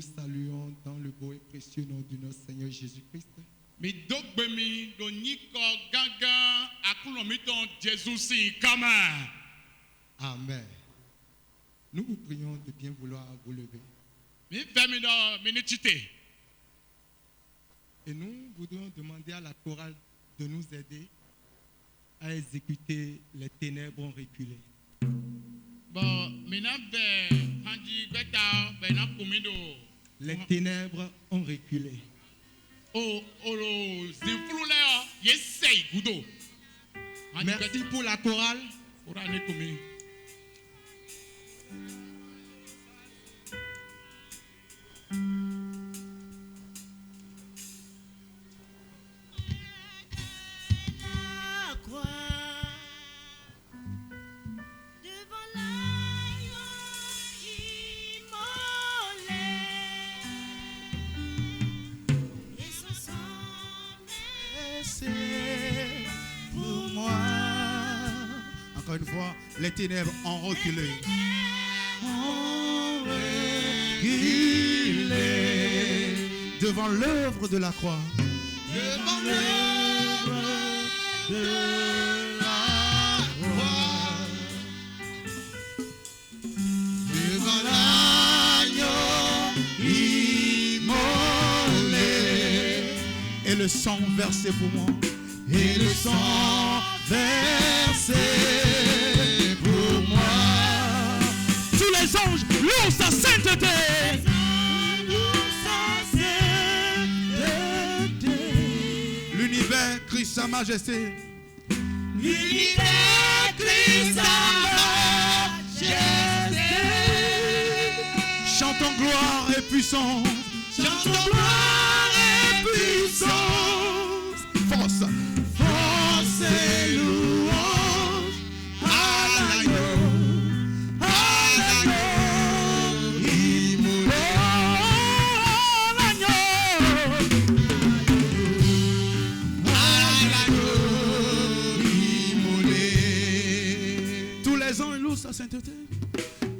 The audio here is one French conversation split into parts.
saluons dans le beau et précieux nom de notre Seigneur Jésus-Christ. Amen. Nous vous prions de bien vouloir vous lever. Et nous voudrions demander à la chorale de nous aider à exécuter les ténèbres ont reculé. Les ténèbres ont reculé. Merci pour la chorale. Pour moi. Encore une fois, les ténèbres ont reculé. Ont reculé devant l'œuvre de la croix. Devant l'œuvre de la croix. Devant l'agneau immolé. Et le sang versé pour moi. Et le sang versé pour moi. Tous les anges louent sa sainteté. L'univers crie sa majesté. L'univers crie sa majesté. Chantons gloire et puissance. Chantons gloire et puissance. Force. Force et louange à l'agneau immolé. À l'agneau immolé. Tous les ans, il loue sa sainteté.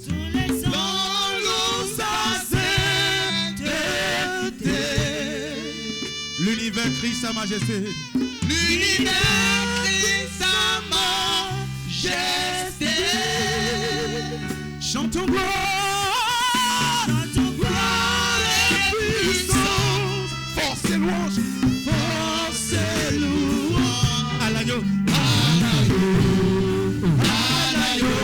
Tous les ans, loue sa sainteté. L'univers crie sa majesté. L'univers crie sa majesté. Chantons gloire, et puissance. Force et louange, force et louange à l'agneau, à l'agneau, à l'agneau.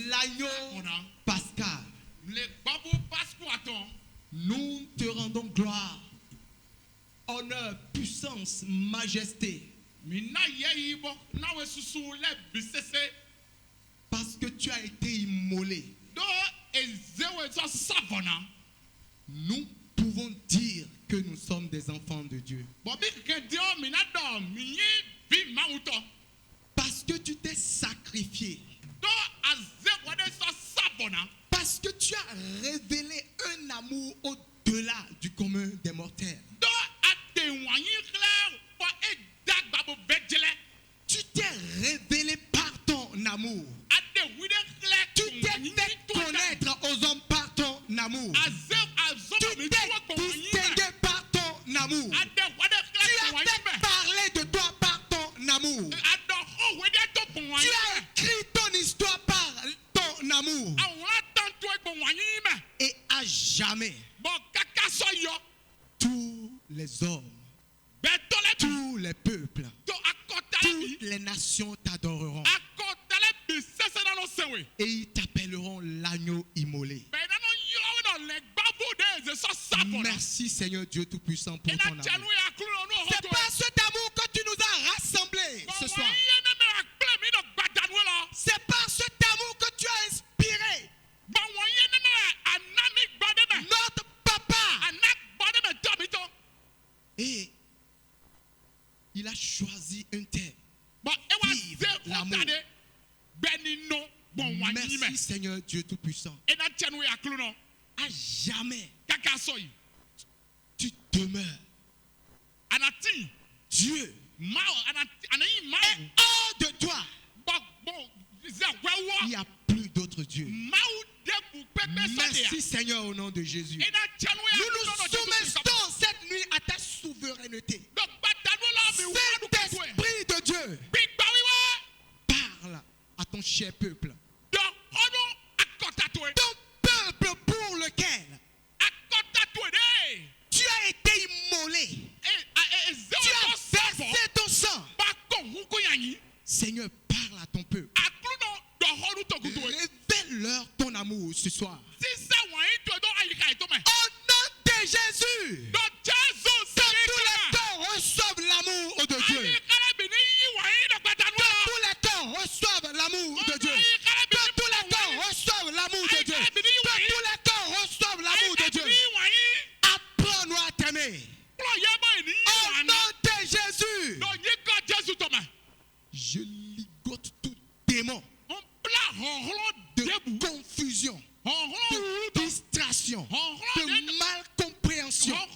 L'agneau pascal. Nous te rendons gloire, honneur, puissance, majesté. Parce que tu as été immolé. Nous pouvons dire que nous sommes des enfants de Dieu. Parce que tu t'es sacrifié. Parce que tu as révélé un amour au-delà du commun des mortels. Tu t'es révélé par ton amour. Tu t'es fait connaître aux hommes par ton amour. Tu t'es distingué par ton amour. Tu as fait parler de toi par ton amour. Tu as écrit ton histoire par ton amour. Et à jamais, tous les hommes, tous les peuples, toutes les nations t'adoreront. Et ils t'appelleront l'agneau immolé. Merci Seigneur Dieu Tout-Puissant pour ton amour. C'est par cet amour que tu nous as rassemblés ce soir. C'est par cet amour que tu as inspiré notre papa. Et il a choisi un thème. Vivre l'amour. Merci Seigneur Dieu Tout-Puissant. À jamais, tu demeures. Dieu est hors de toi. Il n'y a plus d'autre Dieu. Merci Seigneur au nom de Jésus. Nous nous soumettons cette nuit à ta souveraineté. Saint-Esprit de Dieu, parle à ton cher peuple. Ton peuple pour lequel tu as été immolé. Tu as versé ton sang. Seigneur, parle à ton peuple. Révèle-leur ton amour ce soir. Au nom de Jésus, que tous les cœurs reçoivent l'amour de Dieu. Que tous les cœurs reçoivent l'amour de Dieu. Que tous les cœurs reçoivent l'amour de Dieu. Que tous les cœurs reçoivent l'amour de Dieu. Apprends-nous à t'aimer. Au nom de Jésus, je ligote tout démon de confusion, de distraction, de malcompréhension. Tout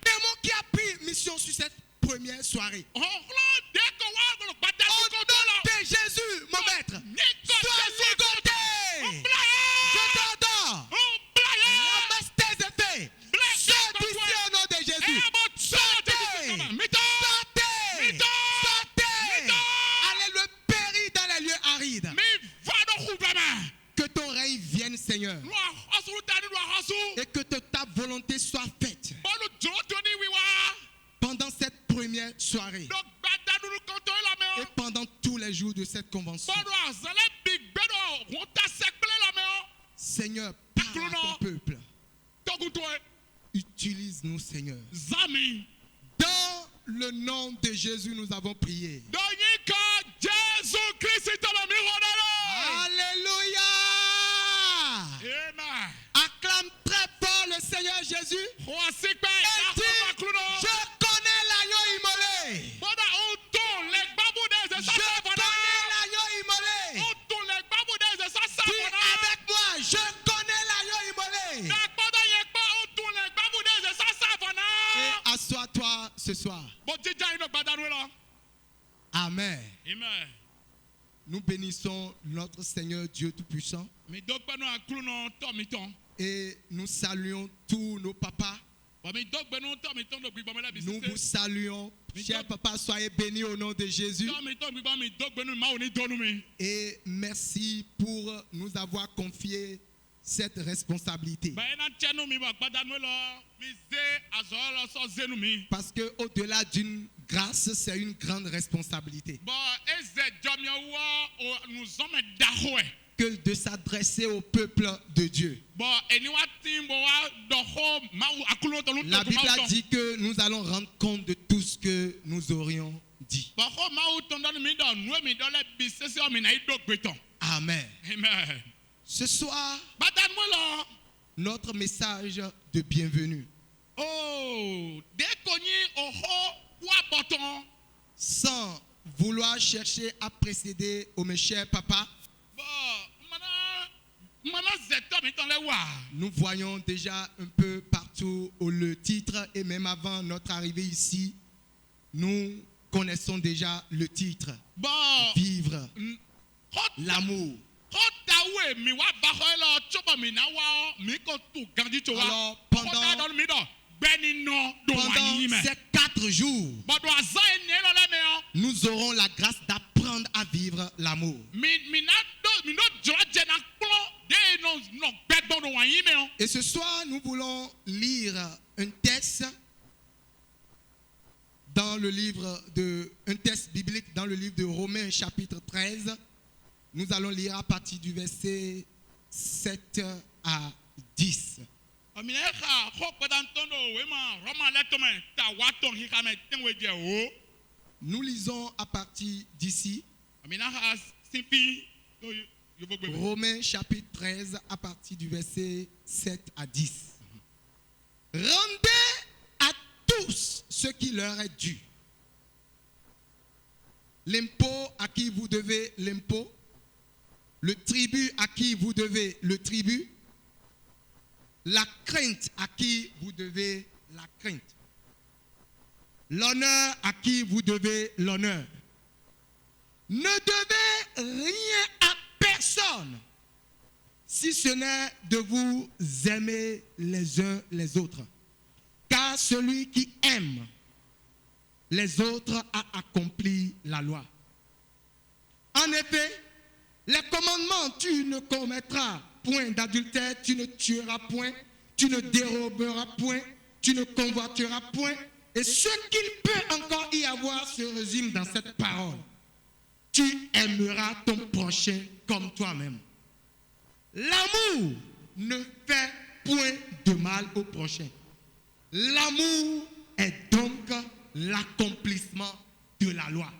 démon qui a pris mission sur cette première soirée. Au nom de Jésus, mon maître, sois ligoté. Je t'ordonne. Ramasse tes effets. Sors d'ici au nom de Jésus. Sortez. Sortez. Sortez. Allez le périr dans les lieux arides. Que ton règne vienne, Seigneur. Et que ta volonté soit faite. Pendant cette première soirée. Et pendant tous les jours de cette convention. Seigneur, parle à ton peuple. Utilise-nous, Seigneur. Dans le nom de Jésus, nous avons prié. Alléluia. Acclame très fort le Seigneur Jésus. Et dis, je connais l'agneau immolé. Je connais l'agneau immolé. Dis avec moi, je connais l'agneau immolé. Et assois-toi ce soir. Amen. Nous bénissons notre Seigneur Dieu Tout-Puissant. Et nous saluons tous nos papas. Nous vous saluons. Cher papa, soyez bénis au nom de Jésus. Et merci pour nous avoir confié cette responsabilité. Parce que au-delà d'une grâce, c'est une grande responsabilité. que de s'adresser au peuple de Dieu. La Bible a dit que nous allons rendre compte de tout ce que nous aurions dit. Amen. Amen. Ce soir, notre message de bienvenue. Sans vouloir chercher à précéder au mes chers papas, nous voyons déjà un peu partout le titre et même avant notre arrivée ici, nous connaissons déjà le titre. Vivre l'amour. Alors, pendant ces 4 jours, nous aurons la grâce d'apprendre à vivre l'amour. Et ce soir, nous voulons lire un texte un texte biblique dans le livre de Romains chapitre 13. Nous allons lire à partir du verset 7 à 10. Nous lisons à partir d'ici. Romains chapitre 13 à partir du verset 7 à 10. Rendez à tous ce qui leur est dû. L'impôt à qui vous devez l'impôt. Le tribut à qui vous devez le tribut. La crainte à qui vous devez la crainte. L'honneur à qui vous devez l'honneur. Ne devez rien à personne, si ce n'est de vous aimer les uns les autres. Car celui qui aime les autres a accompli la loi. En effet, les commandements, tu ne commettras point d'adultère, tu ne tueras point, tu ne déroberas point, tu ne convoiteras point. Et ce qu'il peut encore y avoir se résume dans cette parole. Tu aimeras ton prochain comme toi-même. L'amour ne fait point de mal au prochain. L'amour est donc l'accomplissement de la loi.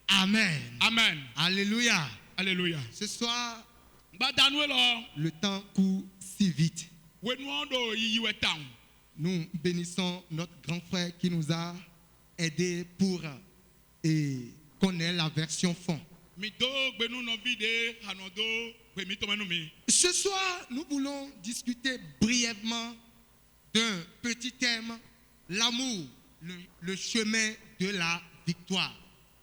Amen. Amen. Alléluia. Alléluia. Ce soir, le temps court si vite. Nous bénissons notre grand frère qui nous a aidés pour connaître la version fond. Ce soir, nous voulons discuter brièvement d'un petit thème, l'amour, le chemin de la victoire.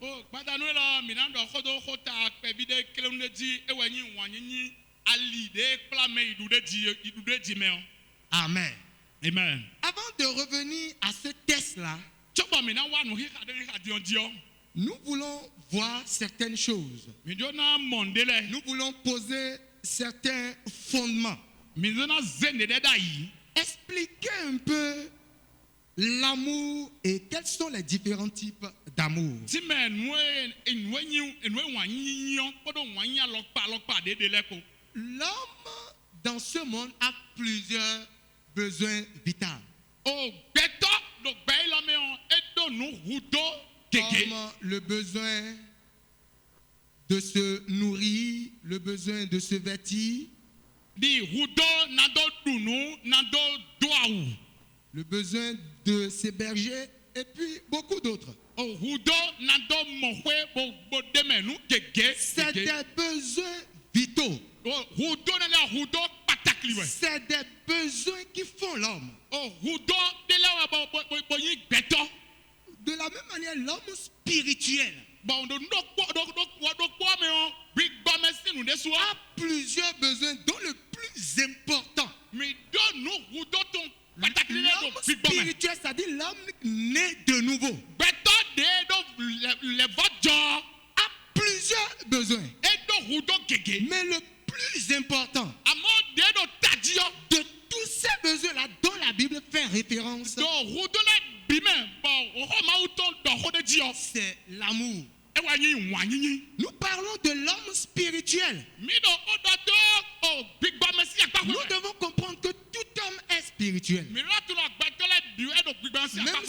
Oh, Badanuela, Minando, Hodo, Hota, Pebide, Kelumedi, Ewanyi, Wanyi, Ali, de Plame, Idude Jimel. Amen. Amen. Avant de revenir à ce test-là, Choba Minawa, nous regardons. nous voulons voir certaines choses. Midona Mondele, Nous voulons poser certains fondements. Midona Zenedai. Expliquer un peu l'amour et quels sont les différents types d'amour. L'homme dans ce monde a plusieurs besoins vitaux. Comme le besoin de se nourrir, le besoin de se vêtir, le besoin de s'héberger et puis beaucoup d'autres. C'est des besoins vitaux. C'est des besoins qui font l'homme. De la même manière, l'homme spirituel a plusieurs besoins, dont le plus important. L'homme spirituel, c'est-à-dire l'homme né de nouveau, a plusieurs besoins. Mais le plus important de tous ces besoins-là dont la Bible fait référence, c'est l'amour. Nous parlons de l'homme spirituel. Nous devons comprendre que tout homme est spirituel. Même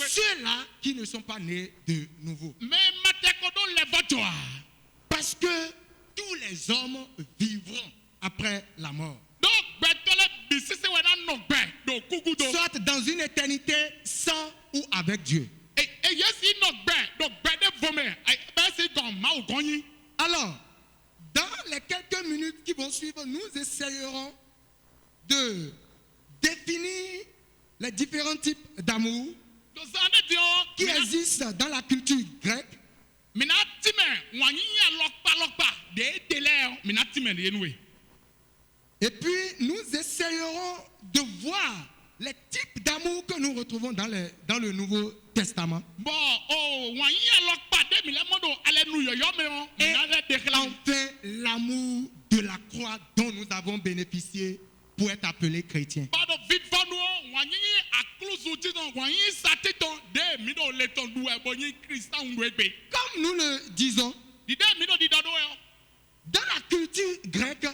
ceux-là qui ne sont pas nés de nouveau. Parce que tous les hommes vivront après la mort. Soit dans une éternité sans ou avec Dieu. Alors, dans les quelques minutes qui vont suivre, nous essayerons de définir les différents types d'amour qui existent dans la culture grecque. Et puis, nous essayerons de voir les types d'amour que nous retrouvons dans le Nouveau Testament. Et enfin, l'amour de la croix dont nous avons bénéficié pour être appelés chrétiens. Comme nous le disons, dans la culture grecque,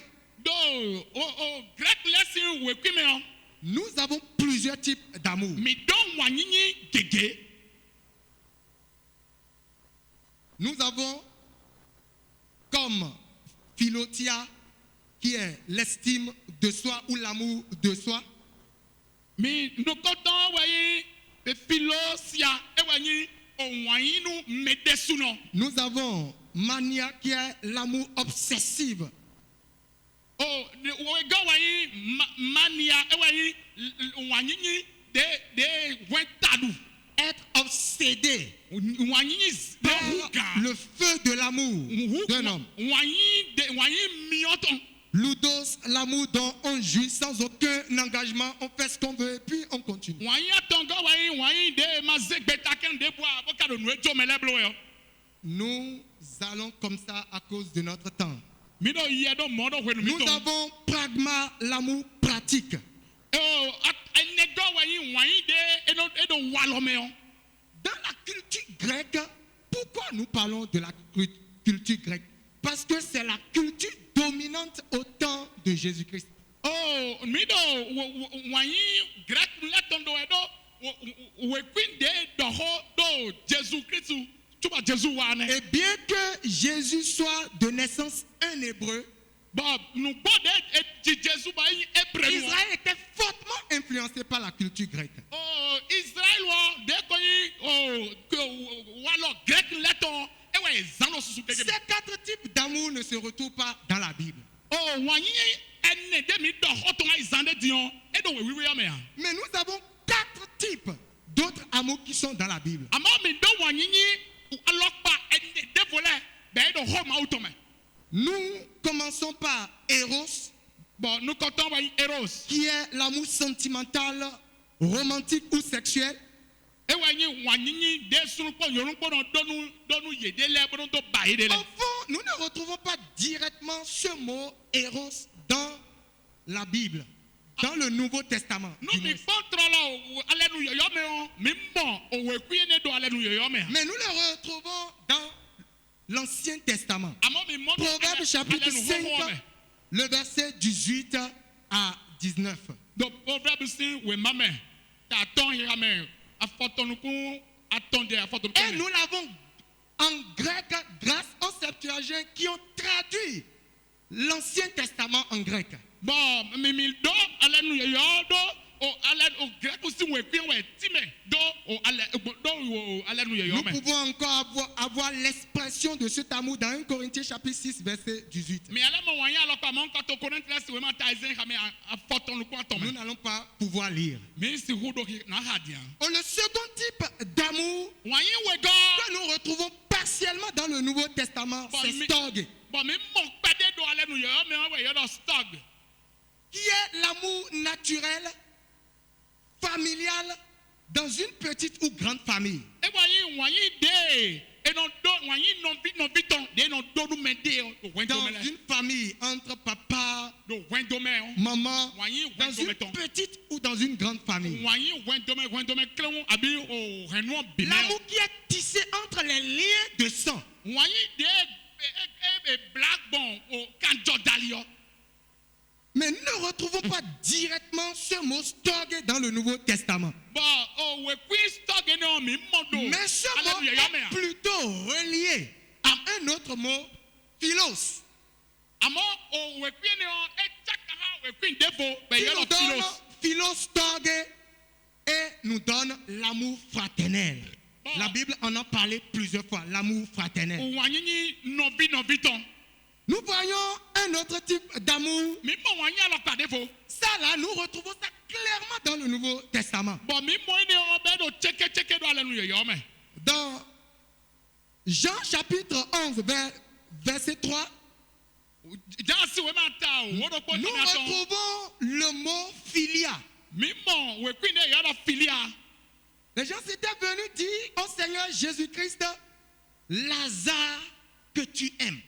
nous avons plusieurs types d'amour. Nous avons comme philotia, qui est l'estime de soi ou l'amour de soi. Nous avons mania, qui est l'amour obsessif. Être obsédé par le feu de l'amour d'un homme. Ludos, l'amour dont on jouit sans aucun engagement, on fait ce qu'on veut et puis on continue. Nous allons comme ça à cause de notre temps. Nous avons pragma, l'amour pratique. Dans la culture grecque, pourquoi nous parlons de la culture grecque? Parce que c'est la culture dominante au temps de Jésus-Christ. Et bien que Jésus soit de naissance un hébreu, Israël était fortement influencé par la culture grecque. Ces quatre types d'amour ne se retrouvent pas dans la Bible. Mais nous avons quatre types d'autres amours qui sont dans la Bible. alors pas des volets ben de Rome auto mais Nous commençons par Eros, bon nous comptons par Eros qui est l'amour sentimental, romantique ou sexuel. et wani wani des sunu ko yorun ko donu yede le bon to ba yede le. Au fond, nous ne retrouvons pas directement ce mot Eros dans la Bible, dans le Nouveau Testament. Nous du mi moins. contrôle allenu yoyo me on mi bon o we kuye ne do allenu yoyo me. Mais nous le retrouvons dans l'Ancien Testament. Amo mi mo Proverbe chapitre 5, le verset 18 à 19. do proverbe sin we mame ta ton ya me afotonu ku atonde afotonu. Et nous l'avons en grec grâce aux Septuagintes qui ont traduit l'Ancien Testament en grec. Bon mi do allenu yoyo do o allen o grec aussi we kuye we time do o allenu yoyo Nous me. pouvons encore avoir l'expression de cet amour dans 1 Corinthiens chapitre 6 verset 18. Mais alors moi ya alors comment quand on connaît là c'est vraiment taisen kame afotonu ku aton Nous me. n'allons pas pouvoir lire. Mais si hudo na hadia. Le second type d'amour Wani we go que nous retrouvons partiellement dans le Nouveau Testament, Bon, c'est mais- storge, bon mi mo pede do allenu yoyo me we yo do stog. qui est l'amour naturel, familial, dans une petite ou grande famille. E wani de e non do wani non viton de non do du me de o wendo Dans me le une famille entre papa, do wendo me maman, wani dans wendo une me ton petite ou dans une grande famille. wani wendo me klon abi o renu bi me L'amour qui est tissé entre les liens de sang. wani de e black bon o kanjo dalio. Mais nous ne retrouvons pas directement ce mot storge dans le Nouveau Testament. Bon o we qui stog no mi modo. Mais ce mot est plutôt relié à un autre mot, philos, Amo o we qui no e chaka ha we qui defo be qui yo nous do donne filos. philos storge et nous donne l'amour fraternel. Bon. La Bible en a parlé plusieurs fois, l'amour fraternel. Wani ni no viton. Nous voyons un autre type d'amour. Mi mo wani alors pas defo. Ça là, nous retrouvons ça clairement dans le Nouveau Testament. Bon mi mo ni o be do cheke do allenu yoyo me. Dans Jean chapitre 11, verset 3, Jansi we mata o wodo ko nous na ton. retrouvons le mot philia. Mi mo we qui ne yo do filia. Les gens s'étaient venus dire au Seigneur Jésus-Christ, Lazare que tu aimes.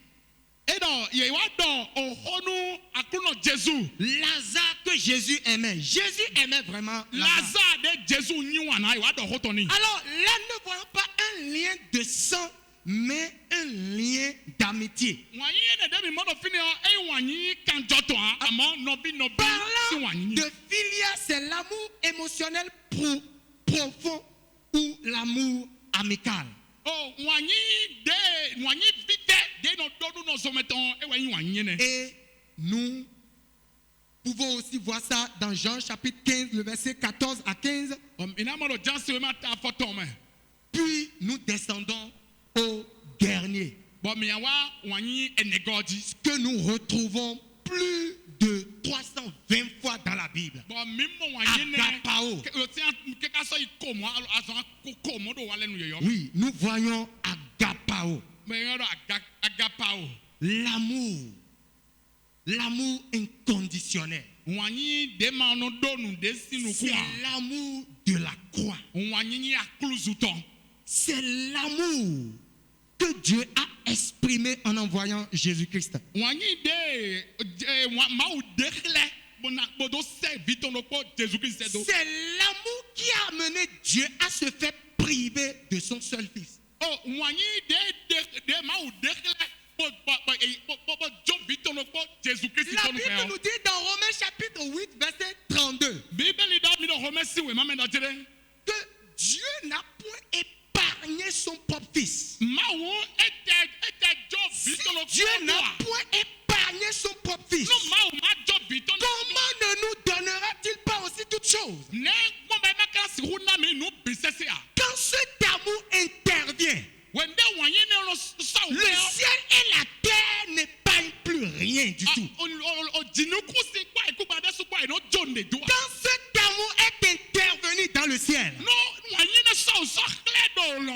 E do ye wa do o honu akuno Jésus. Lazare que Jésus aimait. Jésus aimait vraiment Lazare. Lazare de Jésus ni wana wa do hotoni. Alors là, ne voyons pas un lien de sang, mais un lien d'amitié. Wani ne de mi mo do fini o e wani kan joto amo no bi si Parlant wani. de philia, c'est l'amour émotionnel profond ou l'amour amical. Oh wani vite de no do no someton e wani wani ne. Et nous pouvons aussi voir ça dans Jean chapitre 15, le verset 14 à 15. Ina mo do jansi we mata foto me. Puis nous descendons au dernier, Bon mi wa wani enegodi. que nous retrouvons plus de 320 fois dans la Bible. Bon mi mo wani ne. Agapao. Ke ka so ikomo azon ko mo do wale nu yoyo. Oui, nous voyons agapao, Me yo do agapao. l'amour inconditionnel. Wani de ma no do nu de sinu C'est kwa. l'amour de la croix. Wani ni akluzuton. C'est l'amour que Dieu a exprimé en envoyant Jésus-Christ. Wani de ma u dekhle bona bodo se viton no ko Jésus-Christ do. C'est l'amour qui a amené Dieu à se faire priver de son seul fils. Oh wani de ma u dekhle bo jo viton no ko Jésus-Christ La do Bible no. nous dit dans Romains chapitre 8, verset 32, Bible da mi do homesi we ma me do jere. que Dieu n'a point épargné son propre fils. Ma wo ete jo Si viton no Dieu n'a ko. point épargné son propre fils, No ma o ma jo viton no. comment ne nous donnera-t-il pas aussi toutes choses? Ne mo ba ma ka si huna mi nu bisese a. Quand cet amour intervient, Wende wani ne no sa le ciel et la terre n'épargnent plus rien du tout. o jinuku si kwa ikuba de su kwa no jonde do. Quand cet amour est intervenu dans le ciel, No wani ne sa o so kle do lo.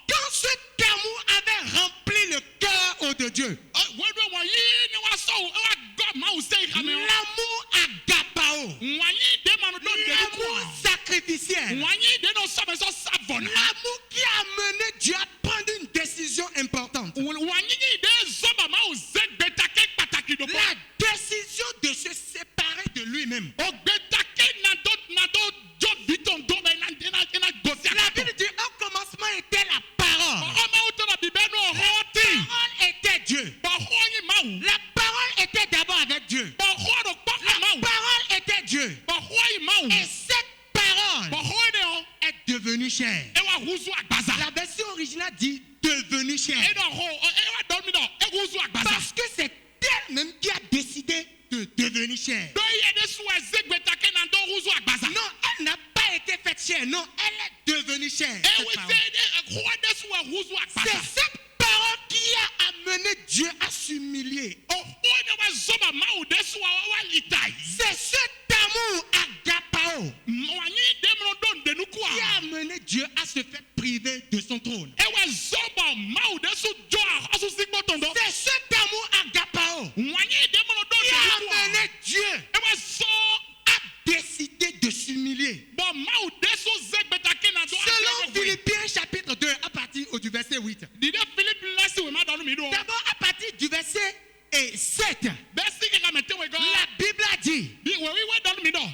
quand cet Dieu. Wẹ́dọ̀ wọ̀nyí ni wọ́n sọ wọ́n gbọ́ máa wù sẹ́yìn kàmẹ́ wọn. L'amour agapao. Wọ̀nyí dé manu dọ̀ dẹ̀nu kú. L'amour sacrificiel. Wọ̀nyí dé nọ sọ̀bẹ̀sọ̀ sàbọ̀nà. L'amour qui a amené Dieu à prendre une décision importante. Wọ̀nyí dé zọba máa wù sẹ́ gbẹ̀tàkẹ́ pàtàkì dọ̀ bọ̀. La décision de se séparer de lui-même. O gbẹ̀tàkẹ́ nàdó jọ vitọ̀ ndó bẹ̀ iná gòsì La àkàtọ̀. Bible dit au commencement était la parole. Ọmọ wù tọ́lá bíbẹ́ nù ọ̀họ́ tì. La parole était Dieu. Bọ̀ ọ̀họ́ yìí máa wù. La parole était d'abord avec Dieu. Bọ̀ ọ̀họ́ dọ̀ kpọ́kà máa La wù. parole était Dieu. Bọ̀ ọ̀họ́ yìí máa wù. Et cette parole Bọ̀ ọ̀họ́ yìí dẹ̀ est devenue chair. ẹ wà hùzù àgbàzà. La version originale dit devenue chair. ẹ dọ̀ họ ẹ wà dọ̀ mi dọ̀ ẹ hùzù àgbàzà. Parce que c'est elle-même qui a décidé de devenir chair. dọ̀ yẹ de sùn ẹ̀zẹ̀ gbẹ̀tàkẹ́ nà dọ̀ hùzù àgbàzà. Non, elle n'a pas été faite chair. Non, elle est devenue chair. ẹ cette wí parole. sẹ́ ẹ họ de sùn ẹ̀ hùzù C'est àgbàzà. cette parole qui a amené Dieu à s'humilier. ọ̀họ́ yẹn wà zọba máa wù de sùn wà lìtà yìí. C'est cet amour agapao wọ̀nyí dẹ́mọ̀nà dọ̀ ndẹ̀nu kú qui à. a amené Dieu à se faire priver de son trône. ẹ wà zọba máa wù de sùn jọ àhọ́sùn sí gbọ́tọ̀ ndọ̀. C'est cet amour agapao wọ̀nyí dẹ́mọ̀nà dọ̀ qui a ndẹ̀nu kú à. amené Dieu ẹ wà sọ à décider de s'humilier. bọ̀ máa wù de sùn zẹ̀ gbẹ̀tàkẹ́ nà dọ̀ Selon Philippiens chapitre 2, à partir du verset 8. dìde Philippe lẹ́sìn wẹ̀ má dọ̀nù mi dùn. D'abord, à partir du verset 7, bẹ́ẹ̀ sì kẹ́kẹ́ mẹ́tẹ́ wẹ̀ gan. la Bible a dit bí wẹ̀ wíwẹ́ dọ̀nù mi dọ̀.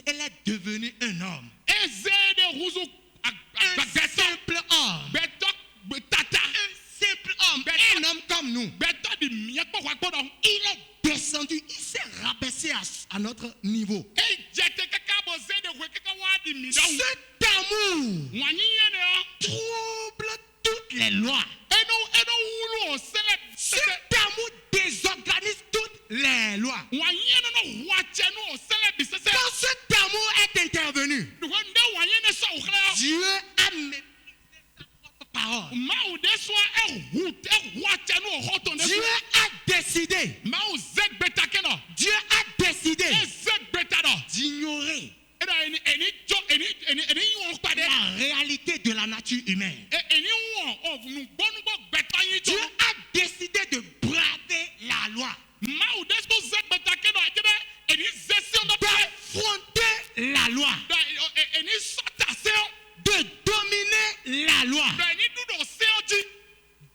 elle est devenue un homme. eze de hùzù Un àgbàgbẹ́tọ̀. simple homme. gbẹtọ gbẹtata Un simple homme. Un homme comme nous. gbẹtọ di miẹkpọ wa gbọdọ. Il est descendu, il s'est rabaissé à notre niveau. e jẹte kaka bọ se de wẹ kaka wa di mi dọwọ. Cet amour wọnyi yẹn ni ọ. trouble toutes les lois. ẹnu wulu o sẹlẹ. Cet amour désorganise toutes les lois. wọnyi yẹn nínú wàtsẹnu o sẹlẹ bi sẹsẹ. Quand cet amour est intervenu, wọ́n ndé wọnyi yẹn sọ òkèlè. Dieu a méprisé sa propre parole. maawu de sọ ẹhu wàtsẹnu o họtọ de Dieu sọ. a décidé, maawu zẹ gbẹta kẹnọ. Dieu a décidé e zẹ gbẹta dọ. d'ignorer ẹnna ẹni jọ ẹni wọn padẹ. la réalité de la nature humaine. ẹni wọn nugbọnugbọ gbẹta yín Dieu jọ. a décidé de braver la loi, maawu de sọ zẹ gbẹta kẹnọ ẹ jẹ bẹ ẹni zẹ sí ọdọ pẹ. d'affronter la loi, ẹni sọta sẹ́wọ̀n. de dominer la loi. ẹni dúdú sẹ́wọ̀n jí.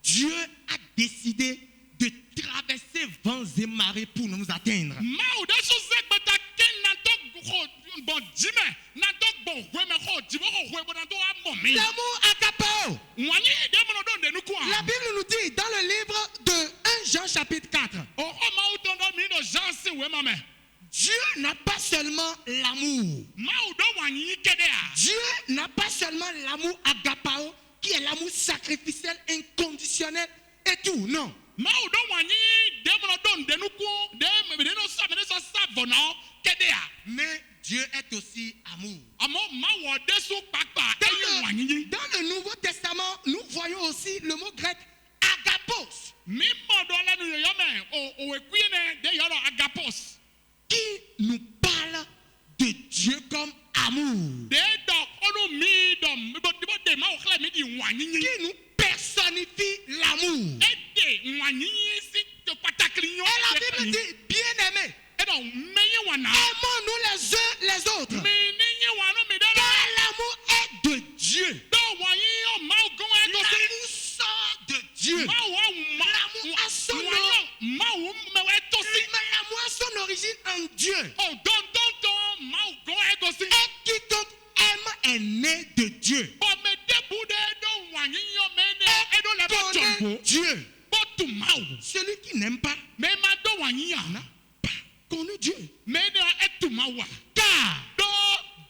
Dieu a décidé de traverser vents et marées pour nous atteindre. maawu de sọ zẹ gbẹta kẹ natọ gbọ jimẹ natọ gbọ wẹmẹ xɔ jimẹ xɔ wẹmẹ natọ wa mọ mi. L'amour agapao. wọnyi dẹmọdọ dọ ndẹnu kọ La a. Bible nous dit dans le livre de 1 Jean chapitre 4, ọkọ maawu tọndọ mi dọ jansi wẹmọ mẹ. Dieu n'a pas seulement l'amour. maawu dọ wọnyi kẹdẹ a. Dieu n'a pas seulement l'amour agapao, qui est l'amour sacrificiel, inconditionnel et tout. Non. maawu dọ wọnyi dẹmọdọ ndẹnu kọ dẹnu sọ sábọnà kẹdẹ a. Mais Dieu est aussi amour. àmọ́ maawu de sọ kpakpa ẹyẹ wọnyi. Dans le Nouveau Testament, nous voyons aussi le mot grec agapos, mi mọ dọ lẹnu yọyọ mẹ òwe kuyi nẹ de yọrọ agapos. qui nous parle de Dieu comme amour, de dọ ọdún mi dọ bó de maawu kílẹ̀ mi di wọnyi. qui nous personnifie l'amour. e de wọnyi si pàtàkì yọ. Et la Bible dit, bien-aimés, ẹ dọ mẹyìn wọn náà. aimons-nous les uns les autres, mi ní yín wọn mi dẹ car lọ. l'amour est de Dieu. dọ wọnyi yọ maawu gan ẹ tó sí. L'amour sort de Dieu. maawu L'amour a son wọnyọ maawu mẹwẹ tó sí. Mais l'amour a son origine en Dieu. ọ dọ̀ndọ̀ndọ̀ maawu gan ẹ tó sí. Et quiconque aime est né de Dieu. ọmọdébù dẹ dọ wọnyi yọ mẹni ẹ dọ lẹ bọ Connaît jọ̀ǹbó. Dieu. bọ́ tù maawu. Celui qui n'aime pas mẹ ma dọ wọnyi yà. n'a pas connu Dieu. mẹni ẹ tù maawu wa. Car dọ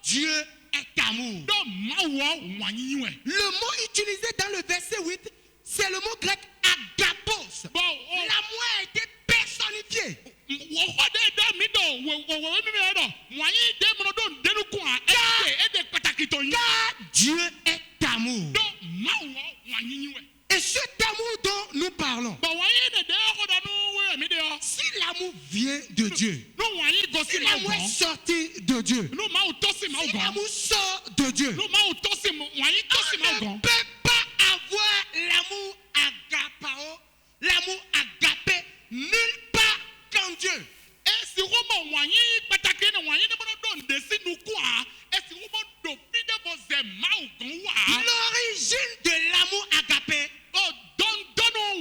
Dieu est amour. dọ maawu wọnyi wẹ. Le mot utilisé dans le verset 8, c'est le mot grec agapos. bọ ọ. L'amour a été personnifié. wọ́n dé dá mi dọ̀ wọ́wọ́ mímí rẹ̀ dọ̀ wọ́n dé mọ́nà dọ̀ ndénu kún à ẹ̀ dé pàtàkì tó yín. Car Dieu est amour. dọ̀ máa wọ̀ wọ́n yín wẹ̀. Et cet amour dont nous parlons, bọ̀ wọ́n yé dèdè ọ̀dọ̀ nù wẹ̀ mí dé ọ. si l'amour vient de Dieu, nù wọ́n yín gọ sí si máa l'amour gọ̀. est sorti de Dieu, nù máa wò tó sí máa si gọ̀. l'amour sort de Dieu, nù máa wò tó sí wọ́n yín tó sí máa on gọ̀. ne peut pas avoir l'amour agapao, l'amour l'amour agapé nulle part qu'en Dieu. esi womo wanyi pataki na wanyi ne bono don desi nukwa esi womo do fide bo ze mau gonwa L'origine de l'amour agapé, o don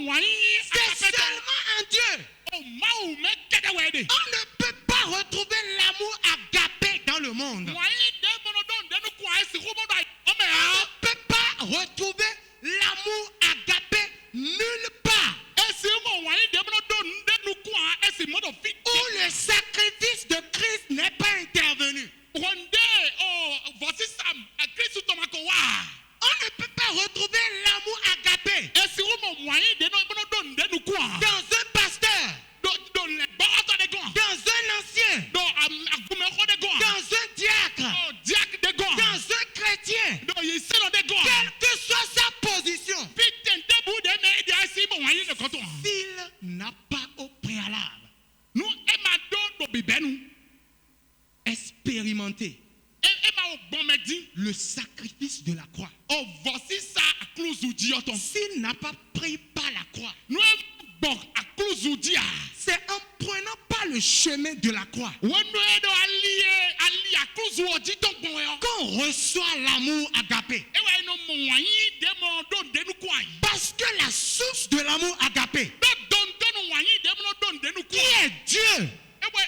wanyi c'est seulement en Dieu. o mau me kede wede On ne peut pas retrouver l'amour agapé dans le monde. wanyi de bono don de nukwa esi womo do o me On ha ne peut pas retrouver l'amour agapé nulle part esi mo wanyi de bono don de nukwa esi modo fit où le sacrifice de Christ n'est pas intervenu. wonde o vosi sam Kristo tomako wa On ne peut pas retrouver l'amour agapé esi womo wanyi de no bono don de nukwa dans un pasteur, do le bato de gon dans un ancien, do agumeho de gon dans un diacre, do diak de gon dans un chrétien. do yiselo de gon Quelle que soit sa position, Piten debu de me de asi mo wanyi ne koto s'il n'a pas au préalable nu e ma do bibenu expérimenté e ma o bon me di le sacrifice de la croix, o vosi sa akluzu di oton s'il n'a pas pris par la croix, nu e bon akluzu di a c'est en prenant pas le chemin de la croix wonu e do ali akluzu odi ton bon yo qu'on reçoit l'amour agapé. e wa no mo wanyi de mo do de nu kwa yi Parce que la source de l'amour agapé, don wanyi de mo don de nu qui kwa est Dieu, e wa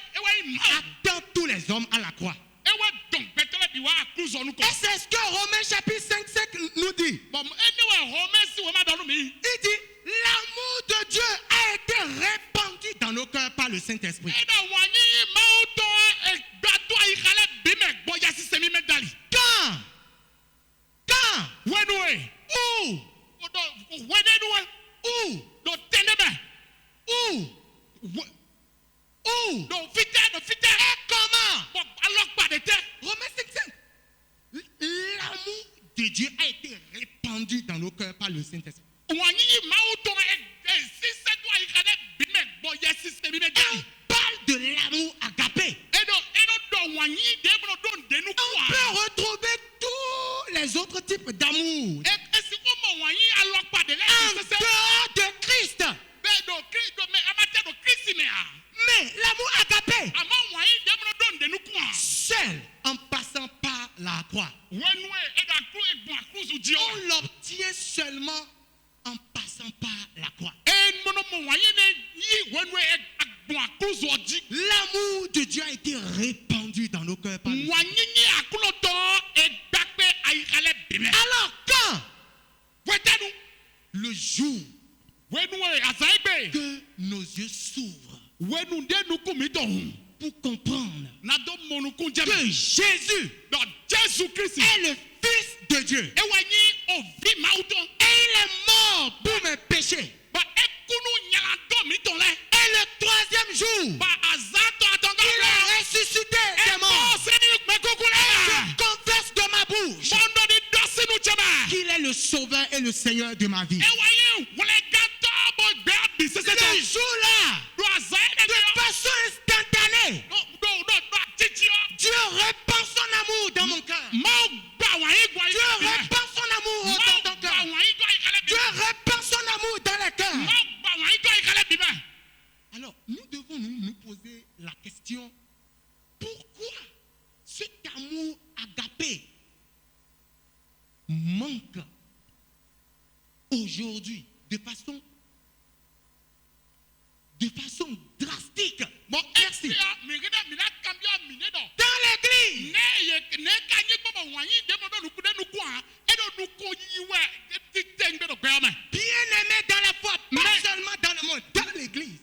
ma attend tous les hommes à la croix. e wa don petele bi wa akluzu onu ko Et c'est ce que Romains chapitre 5 nous dit. bon e ne wa ho me si wo ma do nu mi Il dit, l'amour de Dieu a été répandu dans nos cœurs par le Saint-Esprit. Eda wanyi mauto gbado ayikale bime gboya sisemi medali. Quand Wenue. Où Odo wenenue. Où Do tenebe. Où Où Do fite. Et comment Bo alokpa de te. Romains 5. L'amour de Dieu a été répandu dans nos cœurs par le Saint-Esprit. Wanyi mauto sise do ayikale bime gboya sisemi On medali. parle de l'amour agapé. Edo do wanyi de mo do ndenu On kwa. peut retrouver tous les autres types d'amour Esi wo mo wanyi alokpa de le en sise. dehors de Christ. Be do me amate do Christine a. Mais l'amour agapé, Ama wanyi de mo do ndenu kwa. seul en passant par la croix. Wenue eda kru egbon akruzu di o. On l'obtient seulement en passant par la croix. L'amour de Dieu a été répandu dans nos cœurs par le Saint-Esprit. Alors quand le jour que nos yeux s'ouvrent pour comprendre que Jésus est le Fils de Dieu et il est mort pour mes péchés. Et le troisième jour, il est ressuscité des morts. Je confesse de ma bouche qu'il est le Sauveur et le Seigneur de ma vie. Le jour-là, de façon instantanée, Dieu répand son amour dans mon cœur. Dieu répand son amour dans ton cœur. Dieu répand son amour dans les cœurs. Alors, nous devons nous poser la question, pourquoi cet amour agapé manque aujourd'hui de façon drastique? Bon, merci. Dans l'église, bien aimé dans la foi, pas seulement dans le monde, dans l'église.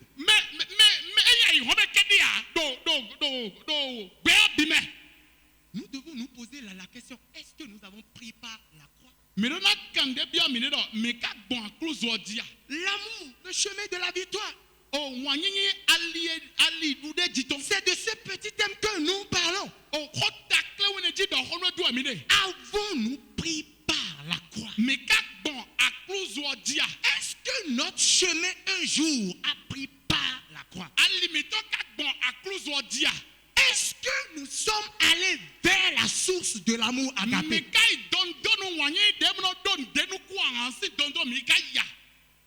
Nous devons nous poser la question, est-ce que nous avons pris par la croix? L'amour, le chemin de la victoire. C'est de ce petit thème que nous parlons. Avons-nous pris par la croix? Est-ce que notre chemin un jour a pris par la croix? Est-ce que nous sommes allés vers la source de l'amour agapé?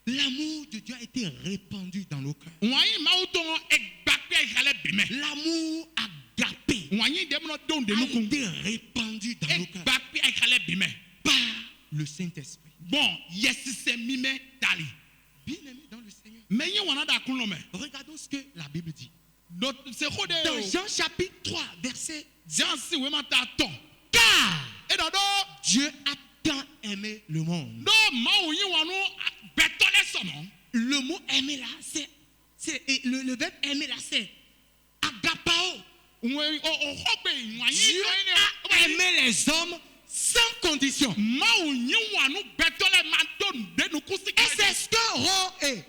L'amour de Dieu a été répandu dans nos cœurs. Wanyi mawu tɔn egbakpe ihalɛ bimɛ. L'amour agapé Wanyi demuna don a denukun. été répandu dans nos cœurs Egbakpe ihalɛ bimɛ. par le Saint-Esprit. Bon, yesise mimɛ tali. Bien-aimés dans le Seigneur, Mais yi wana da kun lɔ mɛ. regardons ce que la Bible dit. Se ko de Dans o. Jean chapitre 3, verset Jansi wema ta tɔn. car Edo do. Dieu a tant aimé le monde. Do mawu yi wanu gbɛtɔ lɛ sɔmɔ. Le mot aimer là, le verbe aimer là, c'est agapao. Wọ́n o xɔgbe wanyi Dieu a aimé les hommes sans condition. mawu yi wanu gbɛtɔ lɛ ma do denukusi. Et c'est ce que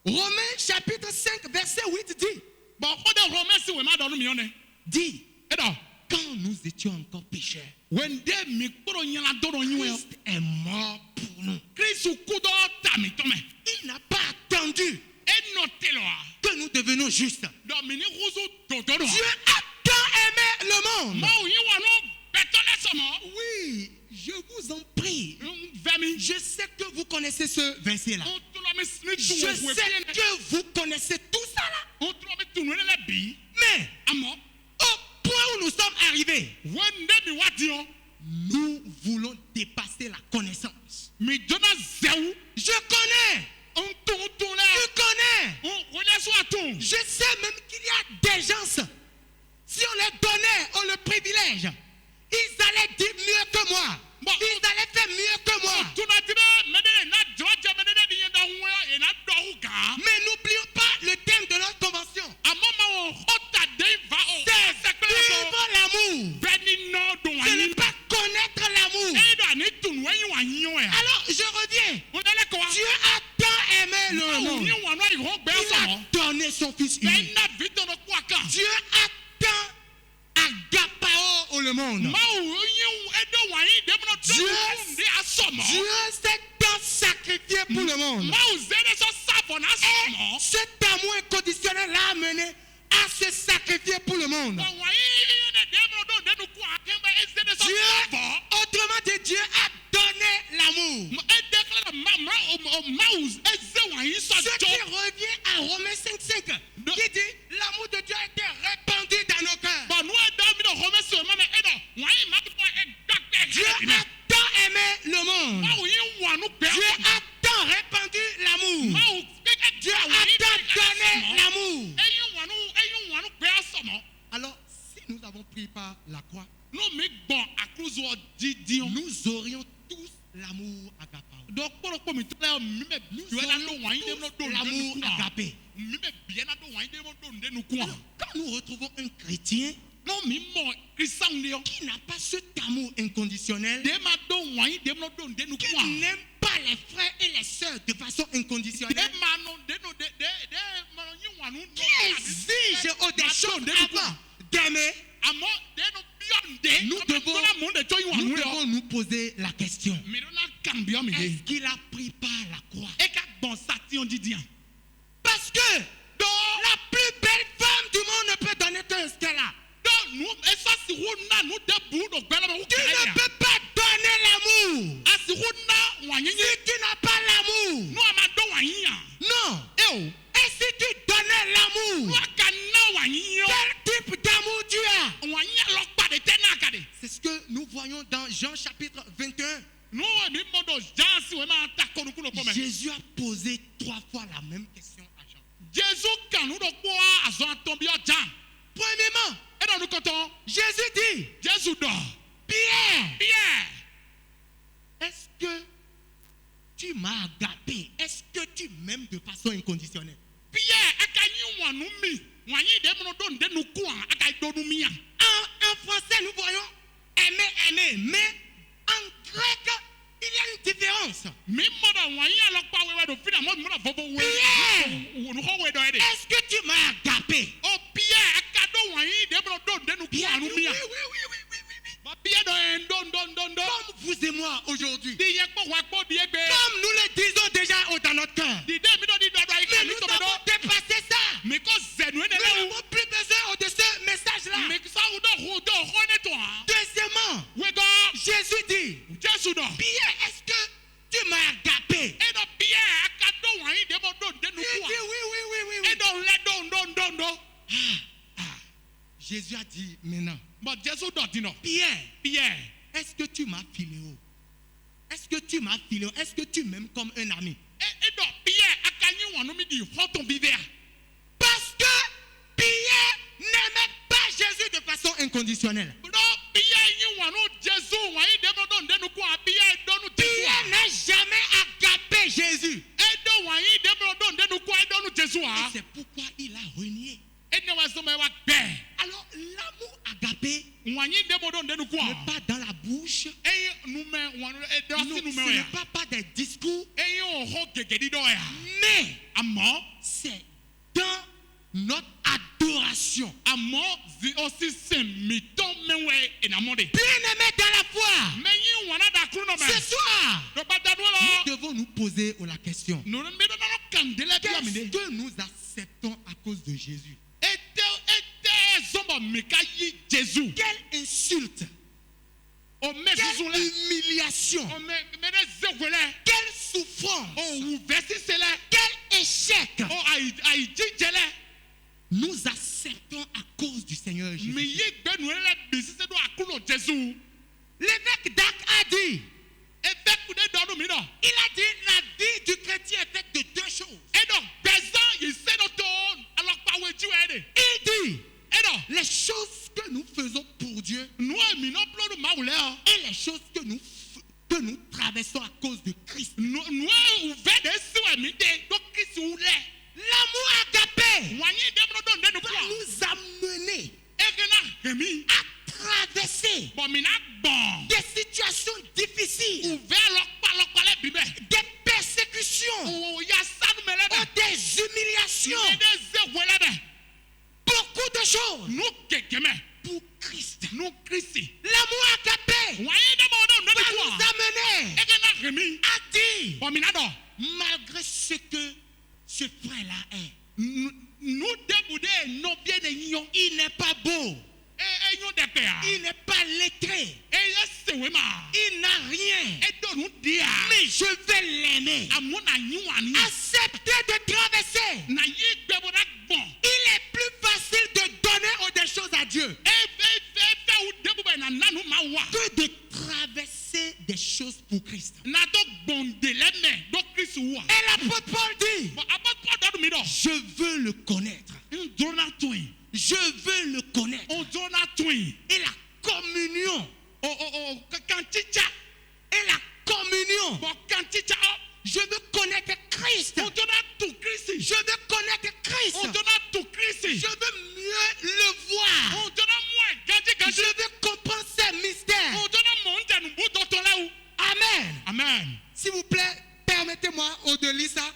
Romains chapitre 5, verset 8 dit. Bon, ko de Romains si wema dɔnu mi yɔn Dit, dɛ. Edo. quand nous étions encore pécheurs, Wende mi kpɔrɔ nyala do dɔ nyiwɛ. Christ est mort pour nous. Kristu kudɔ tami tɔmɛ. Il n'a pas attendu Enɔ te lɔ wa. que nous devenions justes. Dɔ mini kusu dodo do. Dieu a tant aimé le monde. Mawu yi wanu gbɛtɔ lɛ sɔmɔ. Oui, je vous en prie. Vɛmi. Je sais que vous connaissez ce verset-là. O tunu mi ni Je tunu wo sais fiye nɛ. que vous connaissez tout ça là. O tunu mi tunu ne lɛ bi. Mais Amɔ. au point où nous sommes arrivés, Wende mi wa di yɔ. nous voulons dépasser la connaissance. Mi jona zɛwu. Je connais. Ntun Tu lɛ. connais. Wele so atun. Je sais même qu'il y a des gens, si on les donnait le privilège, ils allaient dire mieux que moi. Bon, Ils allaient faire mieux que moi. Tuna ti bɛ mɛdɛ na jɔjɛ mɛdɛ ni yɛn da ŋun na dɔgɔ kan. Mais n'oublions pas le thème de notre convention. Àmọ́ ma wọ ɔta den va o. C'est vivre l'amour. Bẹ́ẹ̀ ni nɔ dùn wá Ce n'est yín. pas connaître l'amour. Ẹ̀yin dọ̀ àní tunu ẹ̀yin wà yín o yà. Alors, je reviens. O dẹ́lẹ̀ kọ́ wa. Dieu a tant aimé le Báwo monde. ni wọn náà ìhó gbẹ́ Il a sọ̀rọ̀? donné son Fils Bẹ́ẹ̀ unique. ná fi tọ̀nà kú àkàn. Dieu a tant agapao le monde. Máwo yín ẹ̀dọ̀ wà yín dẹ́mọ̀nà Dieu- dẹ́mọ̀nà ndé asọ̀mọ̀. Dieu s'est tant sacrifié pour le monde. Máwo zẹ́dẹ̀ sọ sáfọ̀ náà sọ̀mọ̀. Cet amour inconditionnel l'a amené à se sacrifier pour le monde. Wà yín yín dẹ́mọ̀nà dọ̀ dẹ́nu kú àkàn bẹ́ ẹ zẹ́dẹ̀ sọ Dieu, sáfọ̀. autrement dit, Dieu a donné l'amour. Ẹ dẹ́kẹ́lẹ́ máwo ẹ zẹ́ wà yín sọ Ce qui jọ. revient à Romains 5,5 qui dit l'amour de Dieu a été répandu dans nos cœurs. Bọ̀ nù ẹ̀dá mi dọ̀ Romains sọ̀rọ̀ mọ́mọ́ ẹ̀dọ̀ wà yín má tó ẹ̀ gbàgbẹ́ Dieu a tant aimé le monde. Máwo yín wà nù gbẹ́ Dieu a tant répandu l'amour. Máwo Dieu a tant donné l'amour. ẹ̀yin wà nù gbẹ́ asọ̀mọ̀. Alors, si nous avons pris par la croix, N'o mi gbọ̀n àkúrúzọ dídí o. nous aurions tous l'amour agapao. Dɔ kpɔlɔkpɔ mi tɔlɛ mi bɛ Nous biɛ na do aurions wɔnyi dɛm na do tous ndé l'amour nukun a. agapé. Mi bɛ biɛ na do wɔnyi dɛm na do ndé nukun a. Alors, quand nous retrouvons un chrétien N'o mi mɔ kristianw de yɔ. qui n'a pas cet amour inconditionnel, Dɛ ma do wɔnyi dɛm na do ndé qui nukun a. n'aime pas les frères et les sœurs de façon inconditionnelle, Dɛ ma nɔ dɛ nɔ dɛ ma nɔ nyi wɔnu nɔ. qui exige des choses avant d'aimer, Àmọ́ dɛ nɔ biɔ ndé. Nous devons- Tɔla mun de tɔ yi nous wɔnu yɔ. devons nous poser la question. Mi do na kan biɔ mi de. Est-ce qu'il a pris par la croix? E ka gbɔn satiɔn didi yan. Parce que la plus belle femme du monde ne peut donner que ce qu'elle a. Dɔ nu esasi wo na nu de bu do gbɛlɛ bɛ wo Tu kɛlɛ ne yan. peux pas donner l'amour Asi wo na wɔnyi si nye. tu n'as pas l'amour. Nu a ma do wɔnyi yan. Non. E o. Et si tu donnais l'amour, Nu a ka na wɔnyi yɔ. quel type d'amour tu as? Wɔnyi alɔ kpa de tɛ n'a ka de. C'est ce que nous voyons dans Jean chapitre 21. Nu wo mi mɔ do jansi wo ma ta kɔnukun do kɔmɛ. Jésus a posé 3 fois la même question à Jean. Jesu kanu do kpɔ azɔn atɔn bi ɔjan. Premièrement, E dɔ nu kɔtɔn. Jésus dit, Jesu dɔ. Pierre, Pierre. est-ce que tu m'as agapé? Est-ce que tu m'aimes de façon inconditionnelle? Pierre aka yi wɔnu mi. Wɔnyi de mu do nde nukun a aka do nu mi yan. En français, nous voyons aimer, aimer. Mais en grec, il y a une différence. Mi mɔ dɔ wɔnyi alɔ kpa wɛwɛ do fina mɔ mi mɔ dɔ fɔfɔ Pierre. wɛ. Wɔnu wɛ dɔ yɛ de. Est-ce que tu m'as agapé? O Pierre aka do wɔnyi de mu do nde nukun Pierre a dit, nu oui, mi oui, yan. oui, oui, oui, oui. Ba Pierre dɔ yɛ ndɔndɔndɔndɔ. Comme vous et moi aujourd'hui. Di yɛ kpɔ wa kpɔ di yɛ gbɛ. Comme nous le disons déjà dans notre cœur. Di de mi dɔ di dɔ dɔ ayi Mais ka ni nous tɔmɔ avons dɔ. dépassé ça. Mi ko zɛnu ne Nous la o. n'avons plus besoin de ce message-là. Mi sawu dɔ ho dɔ hɔ ne tɔ han. Deuxièmement, Wegɔ Jésus dit, Jesu dɔ. Pierre, est-ce que tu m'as agapé? E dɔ Pierre aka Jésus a dit maintenant, But Jésus dɔ di nɔ. Pierre, Pierre. est-ce que tu m'as philéo? Est-ce que tu m'as philéo? Est-ce que tu m'aimes comme un ami? E dɔ Pierre akanyi wɔn mi di xɔ tɔn bi vea. Parce que Pierre n'aimait pas Jésus de façon inconditionnelle. Dɔ Pierre yi wɔn Jésus wɔn yi dɛmɛ dɔ ndenu ko a Pierre dɔnu Jésus Pierre a. n'a jamais agapé Jésus. E dɔ wɔn yi dɛmɛ dɔ ndenu ko a dɔnu Jésus Et a. c'est pourquoi il a renié. E ne wa sɔmɔ wa gbɛ. Alors l'amour agapé Wɔn yi dɛmɛ dɔ ndenu ko n'est a. pas dans la bouche. Eyi numɛ wɔn Non, dɔsi ce numɛ n'est ya. pas des discours, Eyi o xɔ gegedi dɔ ya. mais Amɔ. c'est dans notre adoration. Amɔ zi osi se mitɔ mɛwɛ enamɔ de. Bien-aimés dans la foi, Mɛ yi wɔn da kuru nɔ ce mɛ. soir, Dɔba da do nous la. devons nous poser la question. Nunu mi dɔ nɔnɔ kandela bi ami Qu'est-ce de. que nous acceptons à cause de Jésus? Ete zɔnbɔ mika yi Jésus. Quelle insulte, O mɛ susu quelle lɛ. humiliation, O mɛ ne zewe lɛ. quelle souffrance, O wu vɛsi se lɛ. quel échec O ayi jijɛ lɛ. nous acceptons à cause du Seigneur Jésus. Mi yi gbɛnu lɛ bisi se do akulo Jésus. L'évêque d'Ac a dit, Ebe kude dɔnu mi dɔ. il a dit la vie du chrétien est faite de deux choses. Edɔ gbɛzan yi se do to alɔkpawo edziwɛ de. Il dit, Edɔ les choses que nous faisons pour Dieu nua mi nɔ blo do mawu lɛ o. et les choses que nous traversons à cause de Christ. Nua wu vɛ de siwɛ mi de do kisi wu lɛ. L'amour agapé Wanyi de blo do ndenu va kura. nous amener Egena hemi. à traverser Bɔn mi na gbɔn. des situations difficiles, Wu vɛ alɔkpa lɛ bi bɛ. des persécutions, O ya sanu mɛ lɛ ou bɛ. des humiliations, Mi de zewe lɛ bɛ. beaucoup de choses Nu kekemɛ. pour Christ. Nu Kristi. L'amour agapé Wanyi de bɔ do ndenu va kura. nous amener Egena hemi. à dire, Bɔn mi na dɔ. malgré ce que ce frère-là est, Nu debu de nɔbie de yɔ. il n'est pas beau, Eyɔ de pɛ a. il n'est pas lettré, Eye sewe ma. il n'a rien, Edo nu dia. mais je vais l'aimer. Amu na nyi wani. Acceptez de traverser. Na yi gbɛbo na gbɔn. Il est plus facile de donner des choses à Dieu Fɛ wu debu bɛ na nanu ma wa. que de traverser des choses pour Christ. Na do gbɔn de lɛ mɛ do Kristi wa. Et l'apôtre Paul dit, Bɔn abɔtɔ dɔ mi dɔ. je veux le connaître. Ndona toyin. Je veux le connaître. Ndona toyin. Et la communion. Kan titsa. Et la communion. Bɔn kan titsa ɔ. Je veux connaître Christ. Ndona tu Kristi. Je veux connaître Christ. Ndona tu Kristi. Je veux mieux le voir. Ndona mɔ gaji Je gaji. veux comprendre ses mystères. Ndona mɔ njɛnu bu dɔtɔ lɛ o. Amen. Amen. S'il vous plaît, permettez-moi de lire ça.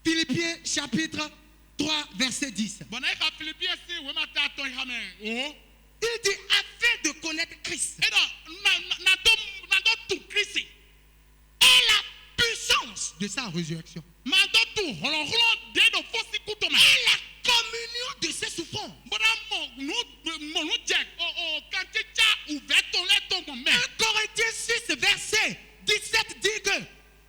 Philippiens chapitre 3, verset 10. Bɔn na ye ka Philippiens si wema ta tɔn yi hamɛ. O. Il dit, afin de connaître Christ Edɔ na do tu Kristi. et la puissance de sa résurrection Ma do tu hɔlɔhɔlɔ de do fosi kuto mɛ. et la communion de ses souffrances. Bɔnna mɔnu jɛ kan titsa u vɛ tɔn lɛ tɔn mɔ 1 mɛ. Corinthiens 6, verset 17 dit que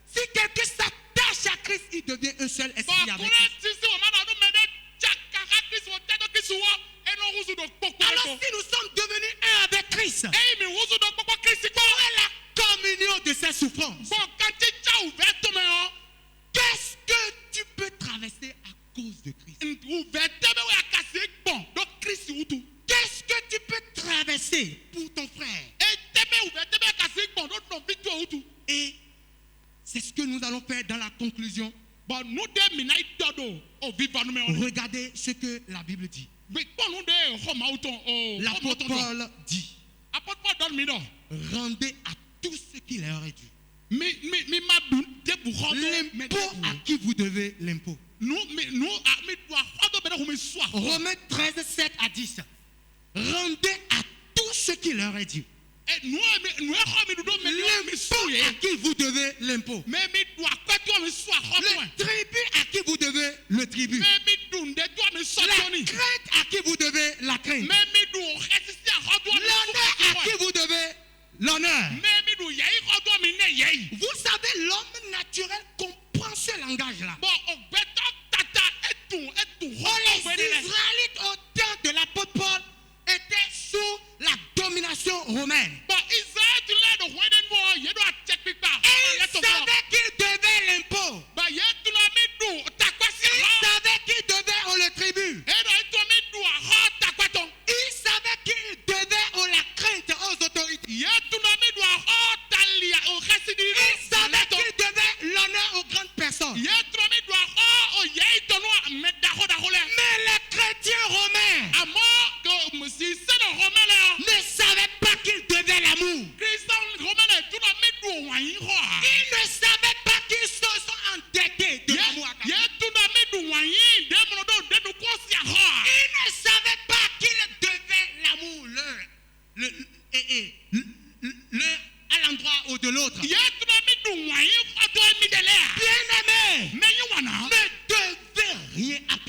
si quelqu'un s'attache à Christ, il devient un seul esprit Bɔn avec kunɛ Christ. sisi o ma na do mɛ de tsa kaka Kristi o tɛ do Kristi wɔ eno wusu do kpɔkpɔ Alors lɛ si nous sommes devenus un avec Christ, eyi mi wusu do kpɔkpɔ Kristi kpɔ. où est la communion de ses souffrances? Bɔn kan titsa u vɛ tɔn mɛ yɔ. Qu'est-ce que tu peux traverser à cause de Christ? U vɛ tɛbɛ o y'a kasi gbɔn do Kristi wutu. Qu'est-ce que tu peux traverser pour ton frère? E tɛbɛ u vɛ tɛbɛ kasi gbɔn do nɔvi to wutu. Et c'est ce que nous allons faire dans la conclusion. Bɔn nu de mina yi dɔ do o viva nu mɛ o. Regardez ce que la Bible dit. Gbɛ kpɔnu de xɔ maaw tɔn o. L'apôtre Paul dit, Apɔtɔ dɔ mi dɔ. rendez à tout ce qui leur est dû. Mi ma dun debu xɔ do. L'impôt à qui vous devez l'impôt. Mi du a xɔ do bɛ ne ko mi su a xɔ. Romains 13, 7 à 10. Rendez à tout ce qui leur est dû. Nu ye xɔ mi du do mɛ mi su L'impôt ye. à qui vous devez l'impôt. Mɛ mi du akpɛtɔ mi su a xɔ Le tɔn. tribut à qui vous devez le tribut. Mɛ mi du nde tɔ mi sɔ La tɔni. crainte à qui vous devez la crainte. Mɛ mi du xɛsisi a xɔ tɔ mi su L'honneur à qui xɔ. vous devez l'honneur. Mɛ mi du yɛyi xɔ tɔ mi ne yɛyi. Vous savez, l'homme naturel comprend ce langage-là. Bɔn o gbɛtɔ tata etu Oh, xɔ les gbɛ de lɛ. Israélites au temps de l'apôtre Paul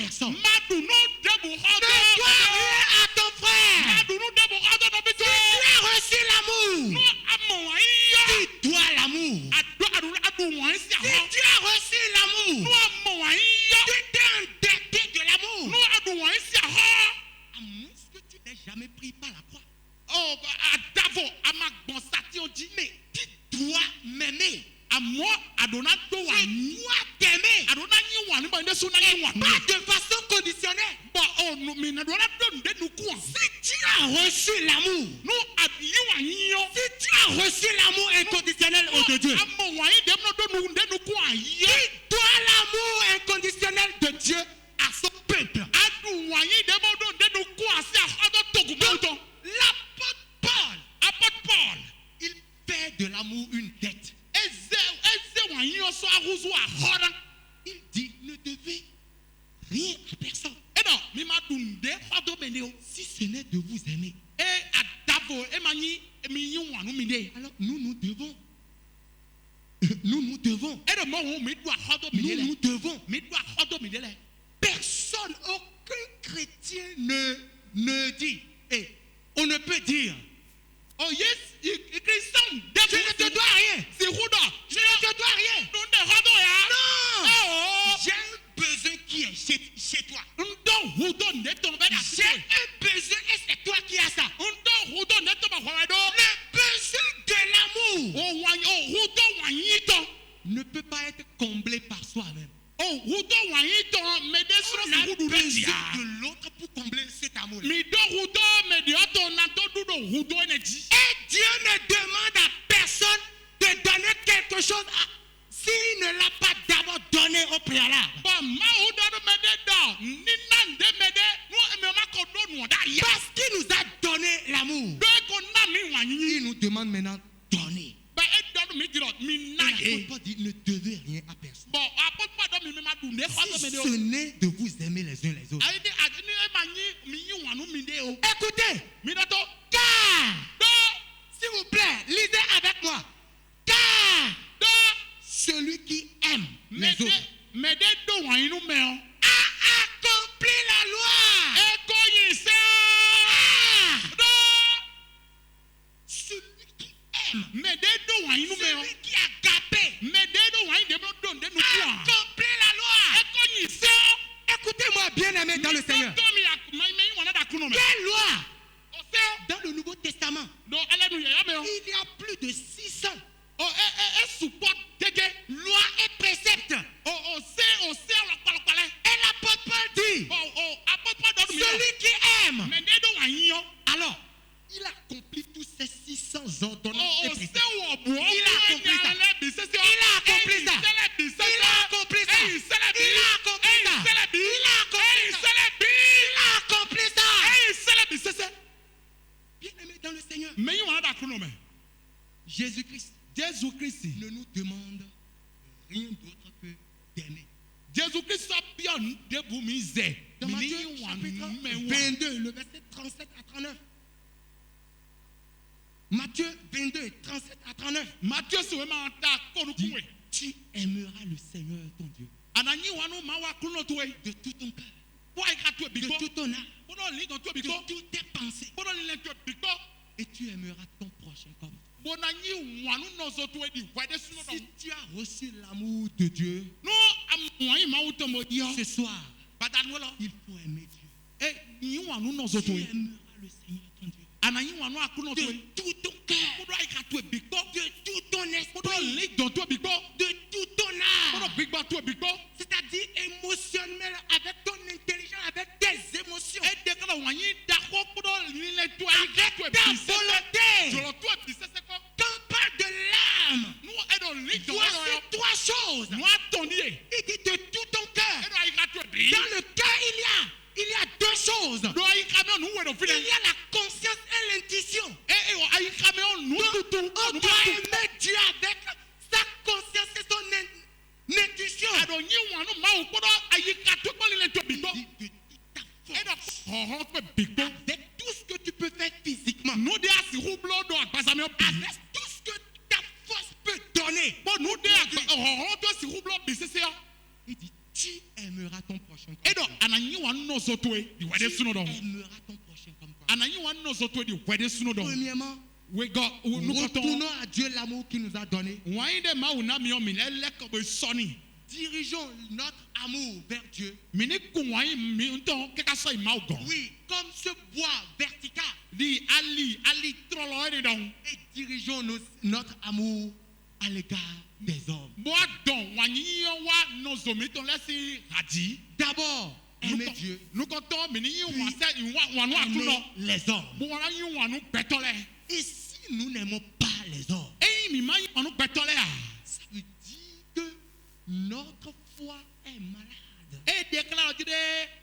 personne. Madu no debu Ne hodo. dois rien à ton frère. Madu no debu hodo no Si bitu. tu as reçu l'amour, No amo ayo. tu dois l'amour. Adu wan si Si aho. tu as reçu l'amour, No amo ayo. tu t'es endetté de l'amour. No adu wan si aho. À moins que tu n'aies jamais pris par la croix. Oh, adavo amagbon sati oji. Mais tu dois m'aimer. Amo adona do Tu wani. dois t'aimer. Adona nyi wani ba ndeso na nyi wani. Pas de façon conditionnelle. Ba oh no mi na dona do nde nu ku. Si tu as reçu l'amour, No abi wani yo. si tu as reçu l'amour inconditionnel de Dieu, Amo wani dem no do nu nde nu ku ayo. tu dois l'amour inconditionnel de Dieu à son peuple. Adu wani dem no do nde nu ku asi ahodo togu meuto. L'apôtre Paul, Apôtre Paul. il fait de l'amour une dette. Eze wani yo so ahuzu ahoda. Il dit, ne devez rien à personne. Edo mi ma du nde hodo meneo. Si ce n'est de vous aimer. Adavo emanyi mi yi wanu mi de. Alors nous devons. Nous devons. Edo mo wo mi du ahodo mi de le. Nous devons. Mi du ahodo mi de le. Personne, aucun chrétien ne dit. Et on ne peut dire. Oh yes, Christian, Je ne te dois rien. c'est Huda. Je ne te dois rien. Non, de hodo ya. Non. Oh. J'ai un besoin qui est chez toi. Ndo Hudo ne tombe na J'ai sise. un besoin et c'est toi qui as ça. Ndo Hudo ne tombe kwa do. Le besoin de l'amour Oh wani oh Hudo wani to. ne peut pas être comblé par soi-même. Oh Hudo wani to me de On sro a si Hudo besoin dia. de l'autre pour combler cet amour. Mi do Hudo me de to na to du do Hudo energy. Et Dieu ne demande à personne de donner quelque chose s'il ne l'a pas d'abord donné au préalable. Ba ma Hudo me de do. Ni na nde me de no me ma ko do no da ya. Parce qu'il nous a donné l'amour. Do ko na mi wani. Il nous demande maintenant de donner. Ba e do mi diro mi na Et ye. l'apôtre Paul dit ne devez rien à personne. Bon, apôtre Paul do mi ma du ne hodo me Si de. ce n'est de vous aimer les uns les autres. Ayi ni emanyi mi yi wanu mi de o. Écoutez, Mi da to. car, Do s'il vous plaît, lisez avec moi. Car do celui qui aime les mede autres mede do wani nu me o. a accompli la loi. E ko yin se Ah, o. Do celui qui aime, mede do wani nu me o. celui qui a agapé, Mede do wani de no do nde nu a ku a. accompli la E loi. ko yin se o. Écoutez-moi, bien-aimés dans le Seigneur. Do mi ak mai mai wana da kuno me. Quelle loi? O se o. Dans le Nouveau Testament, Do hallelujah ya me o. il y a plus de 600 O support tege. lois et préceptes. O se la pala pala. Et l'apôtre Paul dit, O apôtre Paul do mi. celui qui aime, Mede do wani yo. alors, il accomplit tous ces 600 ordonnances et O se préceptes. wo bo. Il a accompli ça. Il a accompli ça. Il a accompli ça. Il a accompli ça. Il a accompli ça. Il a accompli ça. Bien-aimés dans le Seigneur, Mais on a d'accord mais Jésus-Christ Jésus Christ ne nous demande rien d'autre que d'aimer. Jésus Christ a bien debout misé. Dans Matthieu chapitre 22, le verset 37 à 39. Matthieu 22, 37 à 39. Matthieu se ma ta kono Dit, kuwe. tu aimeras le Seigneur ton Dieu Anani wanu ma wa kuno tuwe. de tout ton cœur, Wa ka tuwe de biko. tout ton âme, Pono li don tuwe de biko. toutes tes pensées. Pono li tuwe biko. Et tu aimeras ton prochain comme toi. Bonani wanu no so tuwe di. Wa de suno Si don. tu as reçu l'amour de Dieu, No amwani ma uto mo dia. ce soir, Badan wala. il faut aimer Dieu. Eh ni wanu no so Tu tuwe. aimeras le Seigneur ton Dieu Anani wanu akuno de tuwe. tout ton cœur, Pono ka tuwe biko. de tout ton Pono esprit, li don tuwe biko. de tout ton Pono âme. biko tuwe biko. C'est-à-dire émotionnel, avec ton intelligence, avec tes émotions, E de kana wani da ko pono li le tuwe. avec ta volonté. Jolo tuwe bisese ko. Quand on parle de l'âme, Nous aidons les gens. voici trois choses. Nous attendons. Il dit de tout ton cœur. Et nous aïkatoué bi. Dans le cœur, il y a deux choses. Nous aïkamé nous ouais nous Il filer. y a la conscience et l'intuition. Et aïkamé nous tout. On Nous doit tout. aimer Dieu avec sa conscience et son intuition. Ado nyi wanu ma o kodo aïkatoué ko lile to Il biko. dit de toute ta Et force. donc on biko. Avec tout ce que tu peux faire physiquement. Nous de asi roublo do agbazame o bi. Avec tout ce que ta force peut donner. Bon nous de on to si roublo bi c'est ça. Il dit tu aimeras aimera ton prochain comme Et toi. donc, ananyi wa no zotwe di wede suno don. Aimera ton prochain comme toi. Ananyi wa no zotwe di wede suno don. Premièrement, We go nu koton. retournons à Dieu l'amour qu'il nous a donné. Wai de ma una mi o mi le ko be soni. Dirigeons notre amour vers Dieu. Mi ni ku wai mi nton ke ka so ima ogon. Oui, comme ce bois vertical. Di ali trolo e don. Et dirigeons notre amour à l'égard des hommes. Bo don wanyi wa no zomi ton lesi hadi. D'abord, aimer Dieu. Nu koton mi ni wa se wa nu Aimer atuno. les hommes. Bo wa yi wa nu betole. Et si nous n'aimons pas les hommes, E mi ma yi wa nu betole a. ça veut dire que notre foi est malade. E déclare dit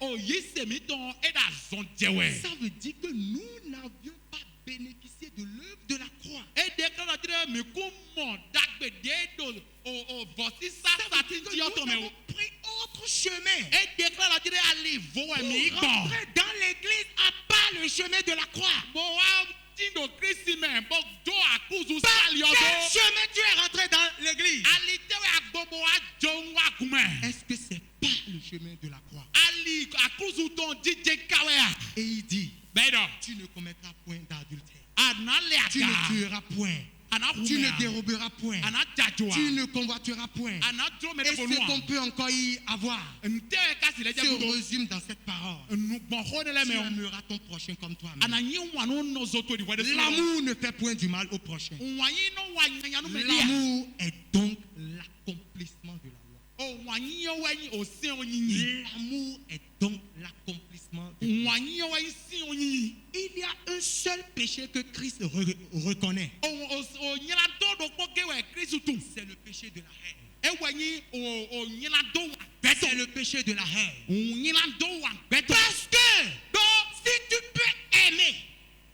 o yi se mi ton e da zon jewe. Ça veut dire que nous n'avions pas bénéficié de l'œuvre de la croix. E déclare dit mi ku mo dagbe de do o vosi sa sa ti Que di nous oto me avons o. pris autre chemin. E déclare dit ali vo e mi Pour kon. rentrer dans l'église à pas le chemin de la croix. Bo wa ti do Christ me bo do akuzu Par sali quel odo. chemin tu es rentré dans l'église? Ali te we agbobo wa jo wa kume. Est-ce que c'est pas le chemin de la croix? Ali akuzu ton DJ kawe a. Et il dit, Bedo. tu ne commettras point d'adultère. Anale Tu ne aga. tueras point. Ana Tu ne kume. déroberas point. Ana jajoa. Tu ne convoiteras point. Ana dro me Et de ce bonua. qu'on peut encore y avoir Nte ka si le se jabudo. résume dans cette parole. Nu bon ho de le Tu me o. aimeras ton prochain comme toi-même. Ananyi wa no no zoto di wede suno. L'amour ne fait point du mal au prochain. Wanyi no wa nyanya no me dia. L'amour est donc l'accomplissement de la loi. O wanyi yo wanyi o sin onyinyi. L'amour est donc l'accomplissement de la loi. Wanyi yo wanyi sin onyinyi. Il y a un seul péché que Christ reconnaît. O nyina do do ko ke we Kristu tu. C'est le péché de la haine. E wanyi o nyina do wa beto. C'est le péché de la haine. O nyina do wa beto. Parce que Do si tu peux aimer,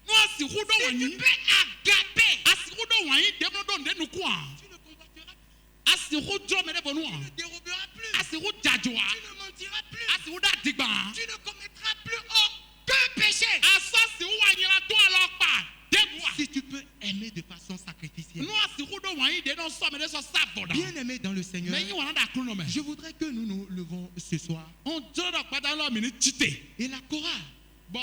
no si hu do si tu wanyi. peux agaper, Asi hu do wanyi de no do nde nu kwa. tu ne convoiteras Asi hu dro me de bonua. plus, tu ne déroberas plus, Asi hu jajoa. tu ne mentiras plus, Asi hu da digba. tu ne commettras plus aucun péché. Asa si hu wa nyina do alopa. Debua. Si tu peux aimer de façon sacrificielle. No asi hu do wanyi de no so me de so saboda. Bien aimé dans le Seigneur, Mais yi wana da kru no me. je voudrais que nous nous levons ce soir. On joro do pada lo mi ni chite. Et la chorale, Bon,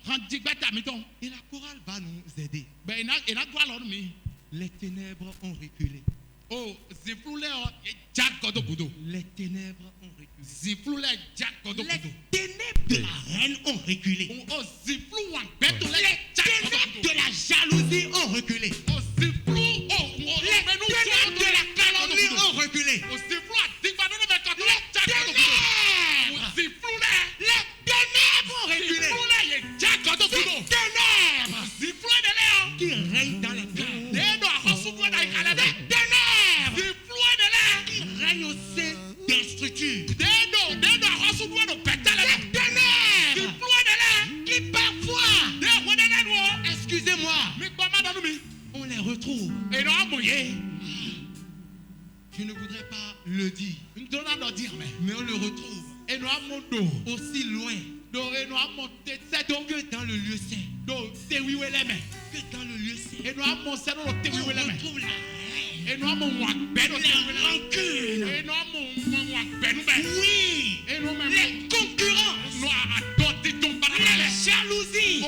han digba ta mi ton. et la chorale va nous aider. Ben ina do alo mi. Les ténèbres ont reculé. O ziflule o ye jak godo godo. Les ténèbres ont reculé. Ziflule jak godo Les godo. ténèbres de la haine ont reculé. O ziflu wan beto le Les jak godo ténèbres godo. de la jalousie ont reculé. O ziflu o Les menu ténèbres de la calomnie ont reculé. O ziflu a digba no me kato le jak godo godo. Ténèbres! O ziflule. Les ténèbres ont reculé. Ziflule ye jak godo Ces godo. ténèbres Ziflule de le o. qui règnent dans les cœurs. De do a hosu do da ikale Les de. ténèbres Ziflule de le. qui règnent au sein des structures. De do a hosu do do betale Les le. ténèbres Ziflule de le. qui parfois, De wo de le no. excusez-moi, Mi gba ma do mi. on les retrouve. Et non, moye. Je ne voudrais pas le dire, Ndona do dire mais. mais on le retrouve Et non, mon do. aussi loin Do et non, mon te seto. que dans le lieu saint. Do te wiwe le me. Que dans le lieu saint. Et non, mon seno do te On wiwe le me. retrouve la haine, Et non, mon wak bedo te les wiwe le me. rancunes, Et non, mon wak bedo me. oui, Et non, même. les concurrences, No a doti ton la barabale. jalousie.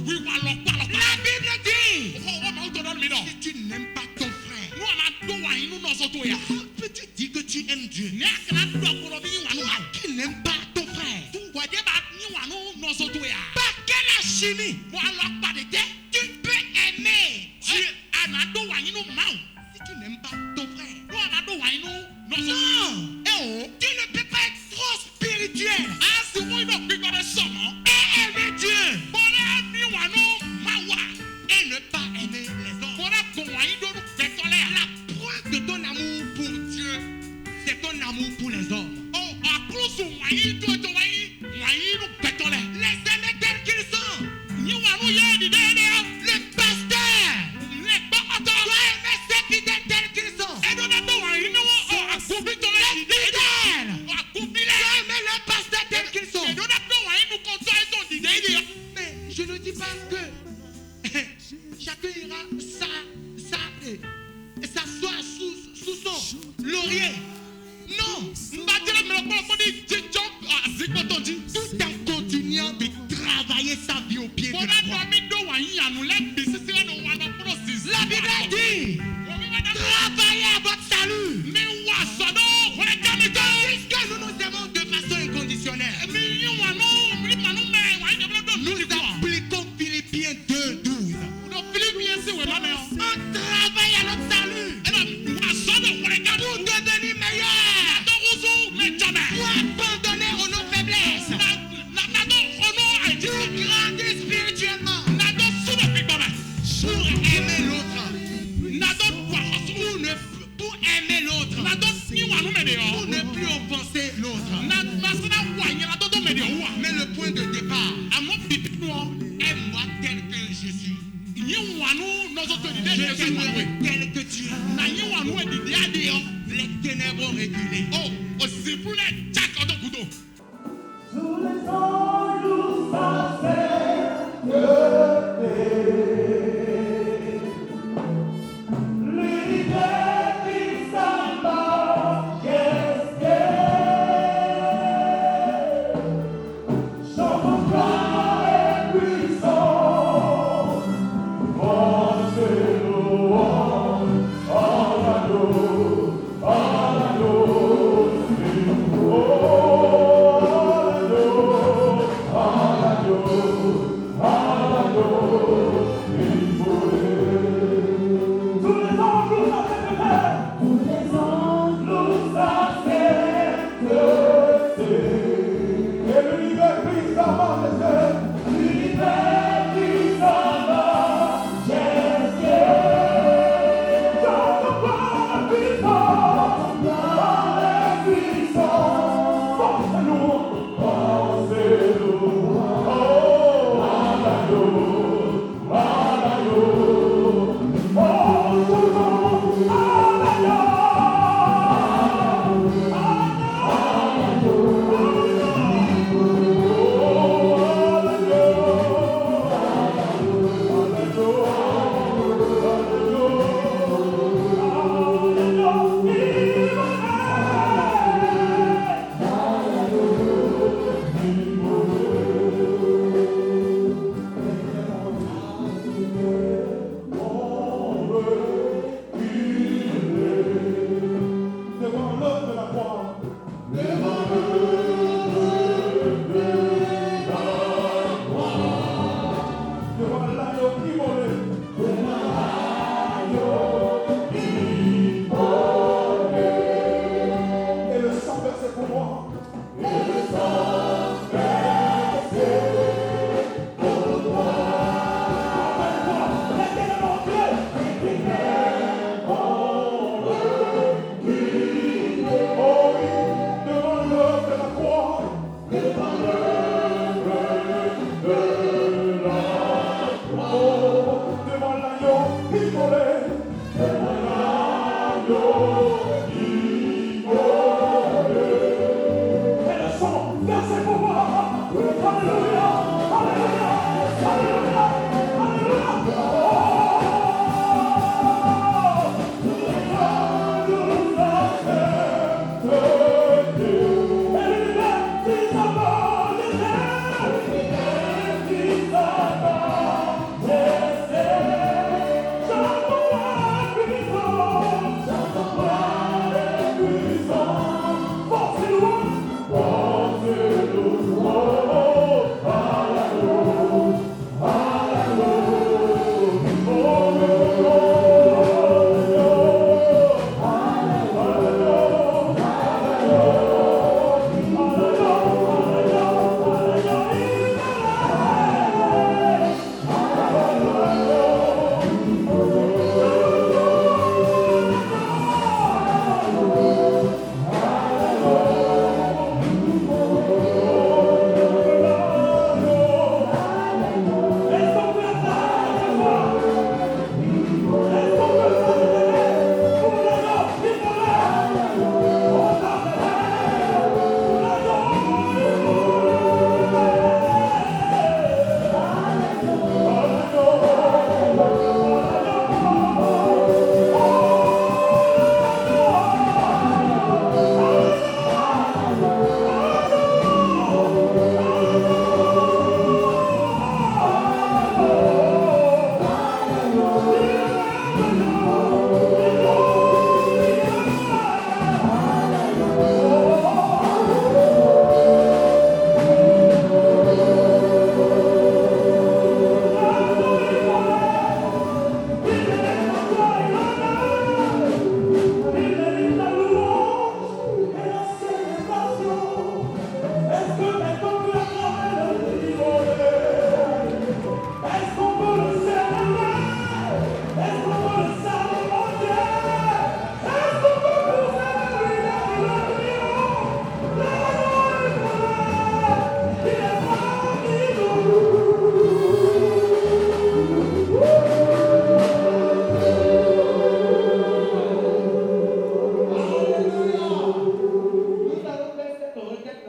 Oui, walo walo. La Bible dit, Oh, ma uto don mi do. si tu n'aimes pas ton frère, No ma do wa inu no so to ya. comment peux-tu dire que tu aimes Dieu? Ne akana do ko mi wa no ma. Toi qui n'aimes pas ton frère, Tu wa de ba ni wa no so to ya. par quelle alchimie Mo alo pa de te. tu peux aimer Dieu Ana do wa inu ma. si tu n'aimes pas ton frère? No ana do wa inu no so. Non, Eh oh. tu ne peux pas être trop spirituel A si mo ino pe ko de so mo. et aimer Dieu Bora ni wa no ma wa. et ne pas aimer les hommes. Bora ko wa inu no pe to le. La preuve de ton amour pour Dieu, c'est ton amour pour les hommes. Oh, akrusu wa inu to wa inu pe to le. Les aimer tels qu'ils sont. Ni wa no ye di de de. Le pasteur Le ba ko to. doit aimer ses fidèles tels qu'ils sont. E do na do wa inu o akubi to le di de. Fidèles O akubi le. doit aimer le pasteur tels qu'ils sont. E do na do wa inu ko to e to di de di. Mais je ne dis pas que chacun ira s'asseoir sous son laurier. Non, Mba jere me ko Tout en continuant de travailler sa vie au pied de la croix. La Bible dit, travaillez à votre salut. Puisque nous nous aimons de façon inconditionnelle, nous appliquons Philippiens 2:12. On travaille à notre salut pour devenir meilleur, pour abandonner nos faiblesses, pour grandir spirituellement, pour aimer l'autre, pour aimer l'autre, pour ne plus offenser l'autre. Mais le point de départ est moi tel que je suis. Je t'aimerai tel que tu es. Les ténèbres ont reculé.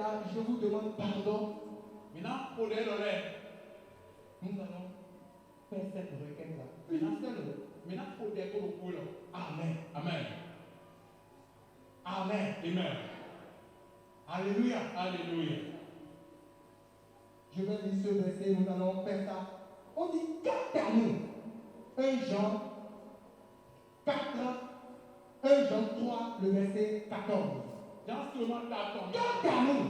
là, je vous demande pardon. Mina pour les relais. Nous allons faire cette requête-là. Mina pour des pour le Amen. Amen. Amen. Amen. Alléluia. Alléluia. Je vais lire ce verset, nous allons faire ça. On dit quant à nous, 1 Jean 4, 1 Jean 3, le verset 14. Dans ce moment d'attente, Quant à nous,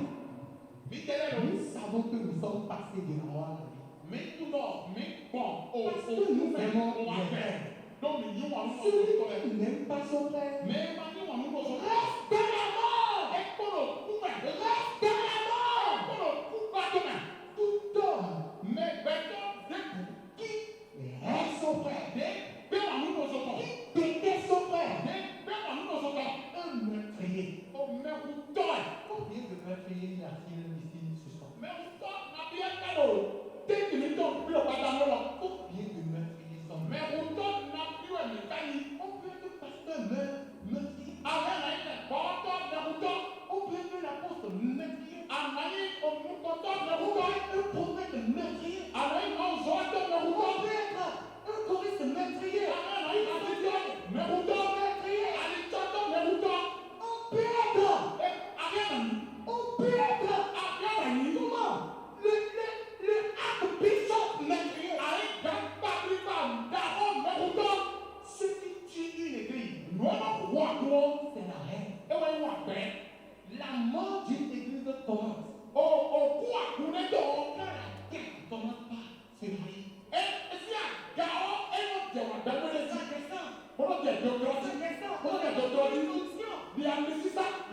nous savons que nous sommes passés de la mort à la vie. mais tout d'or, mais bon, Parce que nous aimons les frères. donc nous avons Celui qui n'aime pas son frère, mais nous avons reste dans la mort. reste Reste dans la mort. Tout homme mais qui hait son frère, qui déteste son frère, un meurtrier. Combien de meurtriers y a-t-il ici ce soir? Combien de meurtriers sont morts? On peut que pasteur meurtrier. On peut que l'apôtre meurtrier. On peut être un prophète meurtrier. On peut être un choriste meurtrier. On peut être comment? Le archbishop meurtrier. Ce qui tue une église, c'est la haine. La mort d'une église commence. Quand la guerre commence par se marier.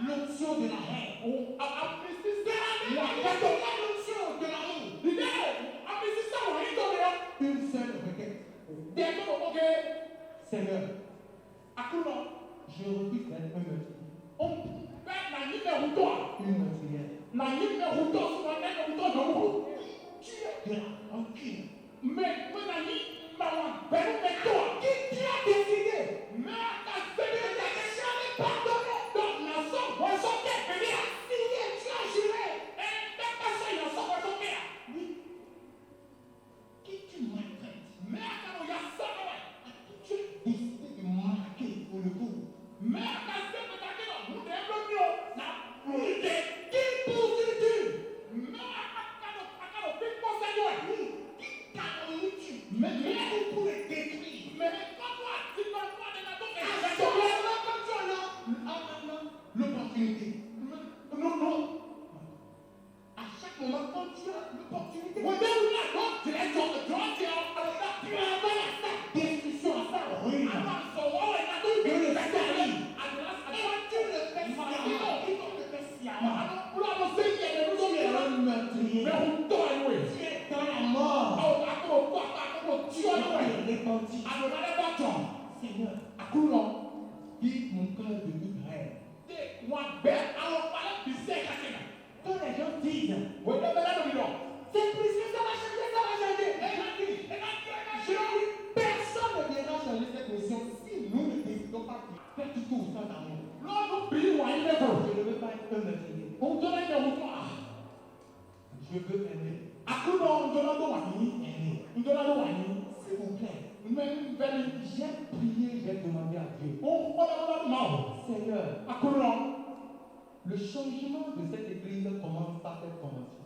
L'onction de la haine. L'onction de l'amour. Une seule requête. Seigneur, je refuse d'être un meurtrier. Une meurtrière. Tu es de la rancune. Qui tu as décidé de t'exciter pardonner. Signé, tu as juré. Oui. Qui tu maltraites. Tu as décidé de marquer pour le coup. Qui poursuis-tu? Qui calomnies-tu? Qui pour le détruire? L'opportunité. À chaque moment, quand tu as l'opportunité, tu as sa destruction, à sa ruine. Et le salut. Et tu le fais sciemment. Et tu le fais sciemment. Tu es un meurtrier. Tu es dans la mort. Tu es repenti. Seigneur, vive mon cœur de toute haine. Quand les gens disent, c'est précieux, ça va changer. Je dis, personne ne viendra changer cette mission si nous ne décidons pas de faire tout au sein d'amour. Je ne veux pas être un meurtrier. Je veux aimer. Aimer. S'il vous plaît. J'ai prié, j'ai demandé à Dieu. Seigneur, le changement de cette église commence par cette convention.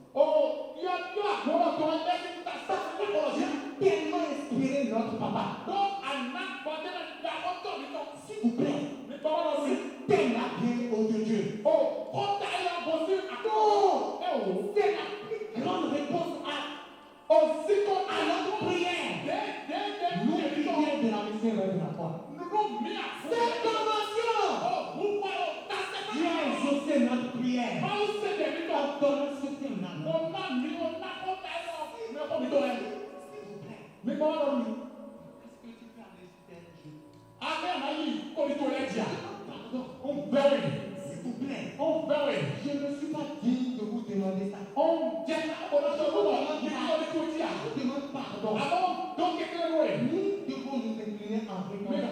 J'ai tellement inspiré notre papa. S'il vous plaît, c'est la bien de Dieu. C'est la plus grande réponse à notre prière. Nous prions de la mission de la foi. Cette convention, Dieu a exaucé notre prière. En donnant ce témoignage. S'il vous plaît. Est-ce que tu peux aller sur Dieu? Pardon. S'il vous plaît. Je ne suis pas digne de vous demander ça. Je demande pardon. Nous devons nous incliner en reconnaissance.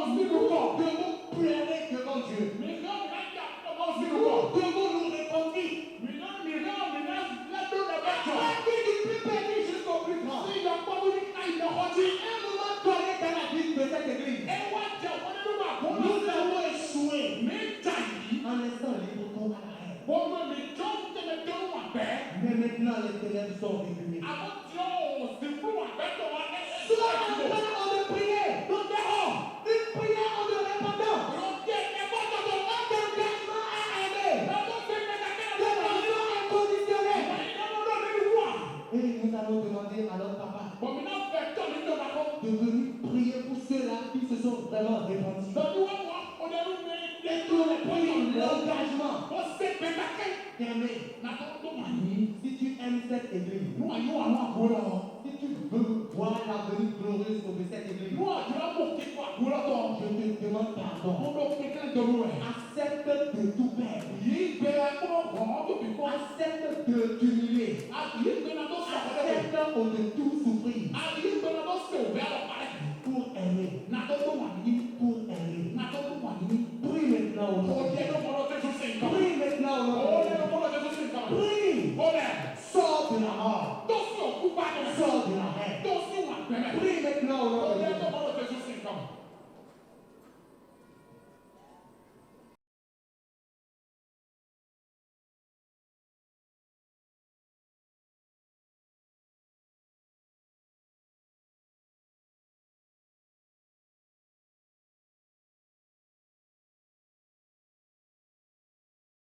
Nous devons pleurer devant Dieu. Nous devons nous Mais maintenant, les ténèbres sont révélées. Sois en train de prier. Donc dehors, une prière en te répondant. Un engagement à aimer. De façon inconditionnelle. Et nous allons demander à notre papa de venir prier pour ceux-là qui se sont vraiment repentis. Et pour prendre l'engagement d'aimer. Si tu aimes cette église, si tu veux voir la venue glorieuse de cette église, je te demande pardon. Accepte de tout perdre. Accepte de t'humilier. Accepte de tout souffrir. Pour aimer. Pour aimer. Prie maintenant au nom de Jésus. Prie maintenant au nom de Jésus. Prie. Sors de la mort. Sors de la haine. Prie maintenant au nom de Jésus.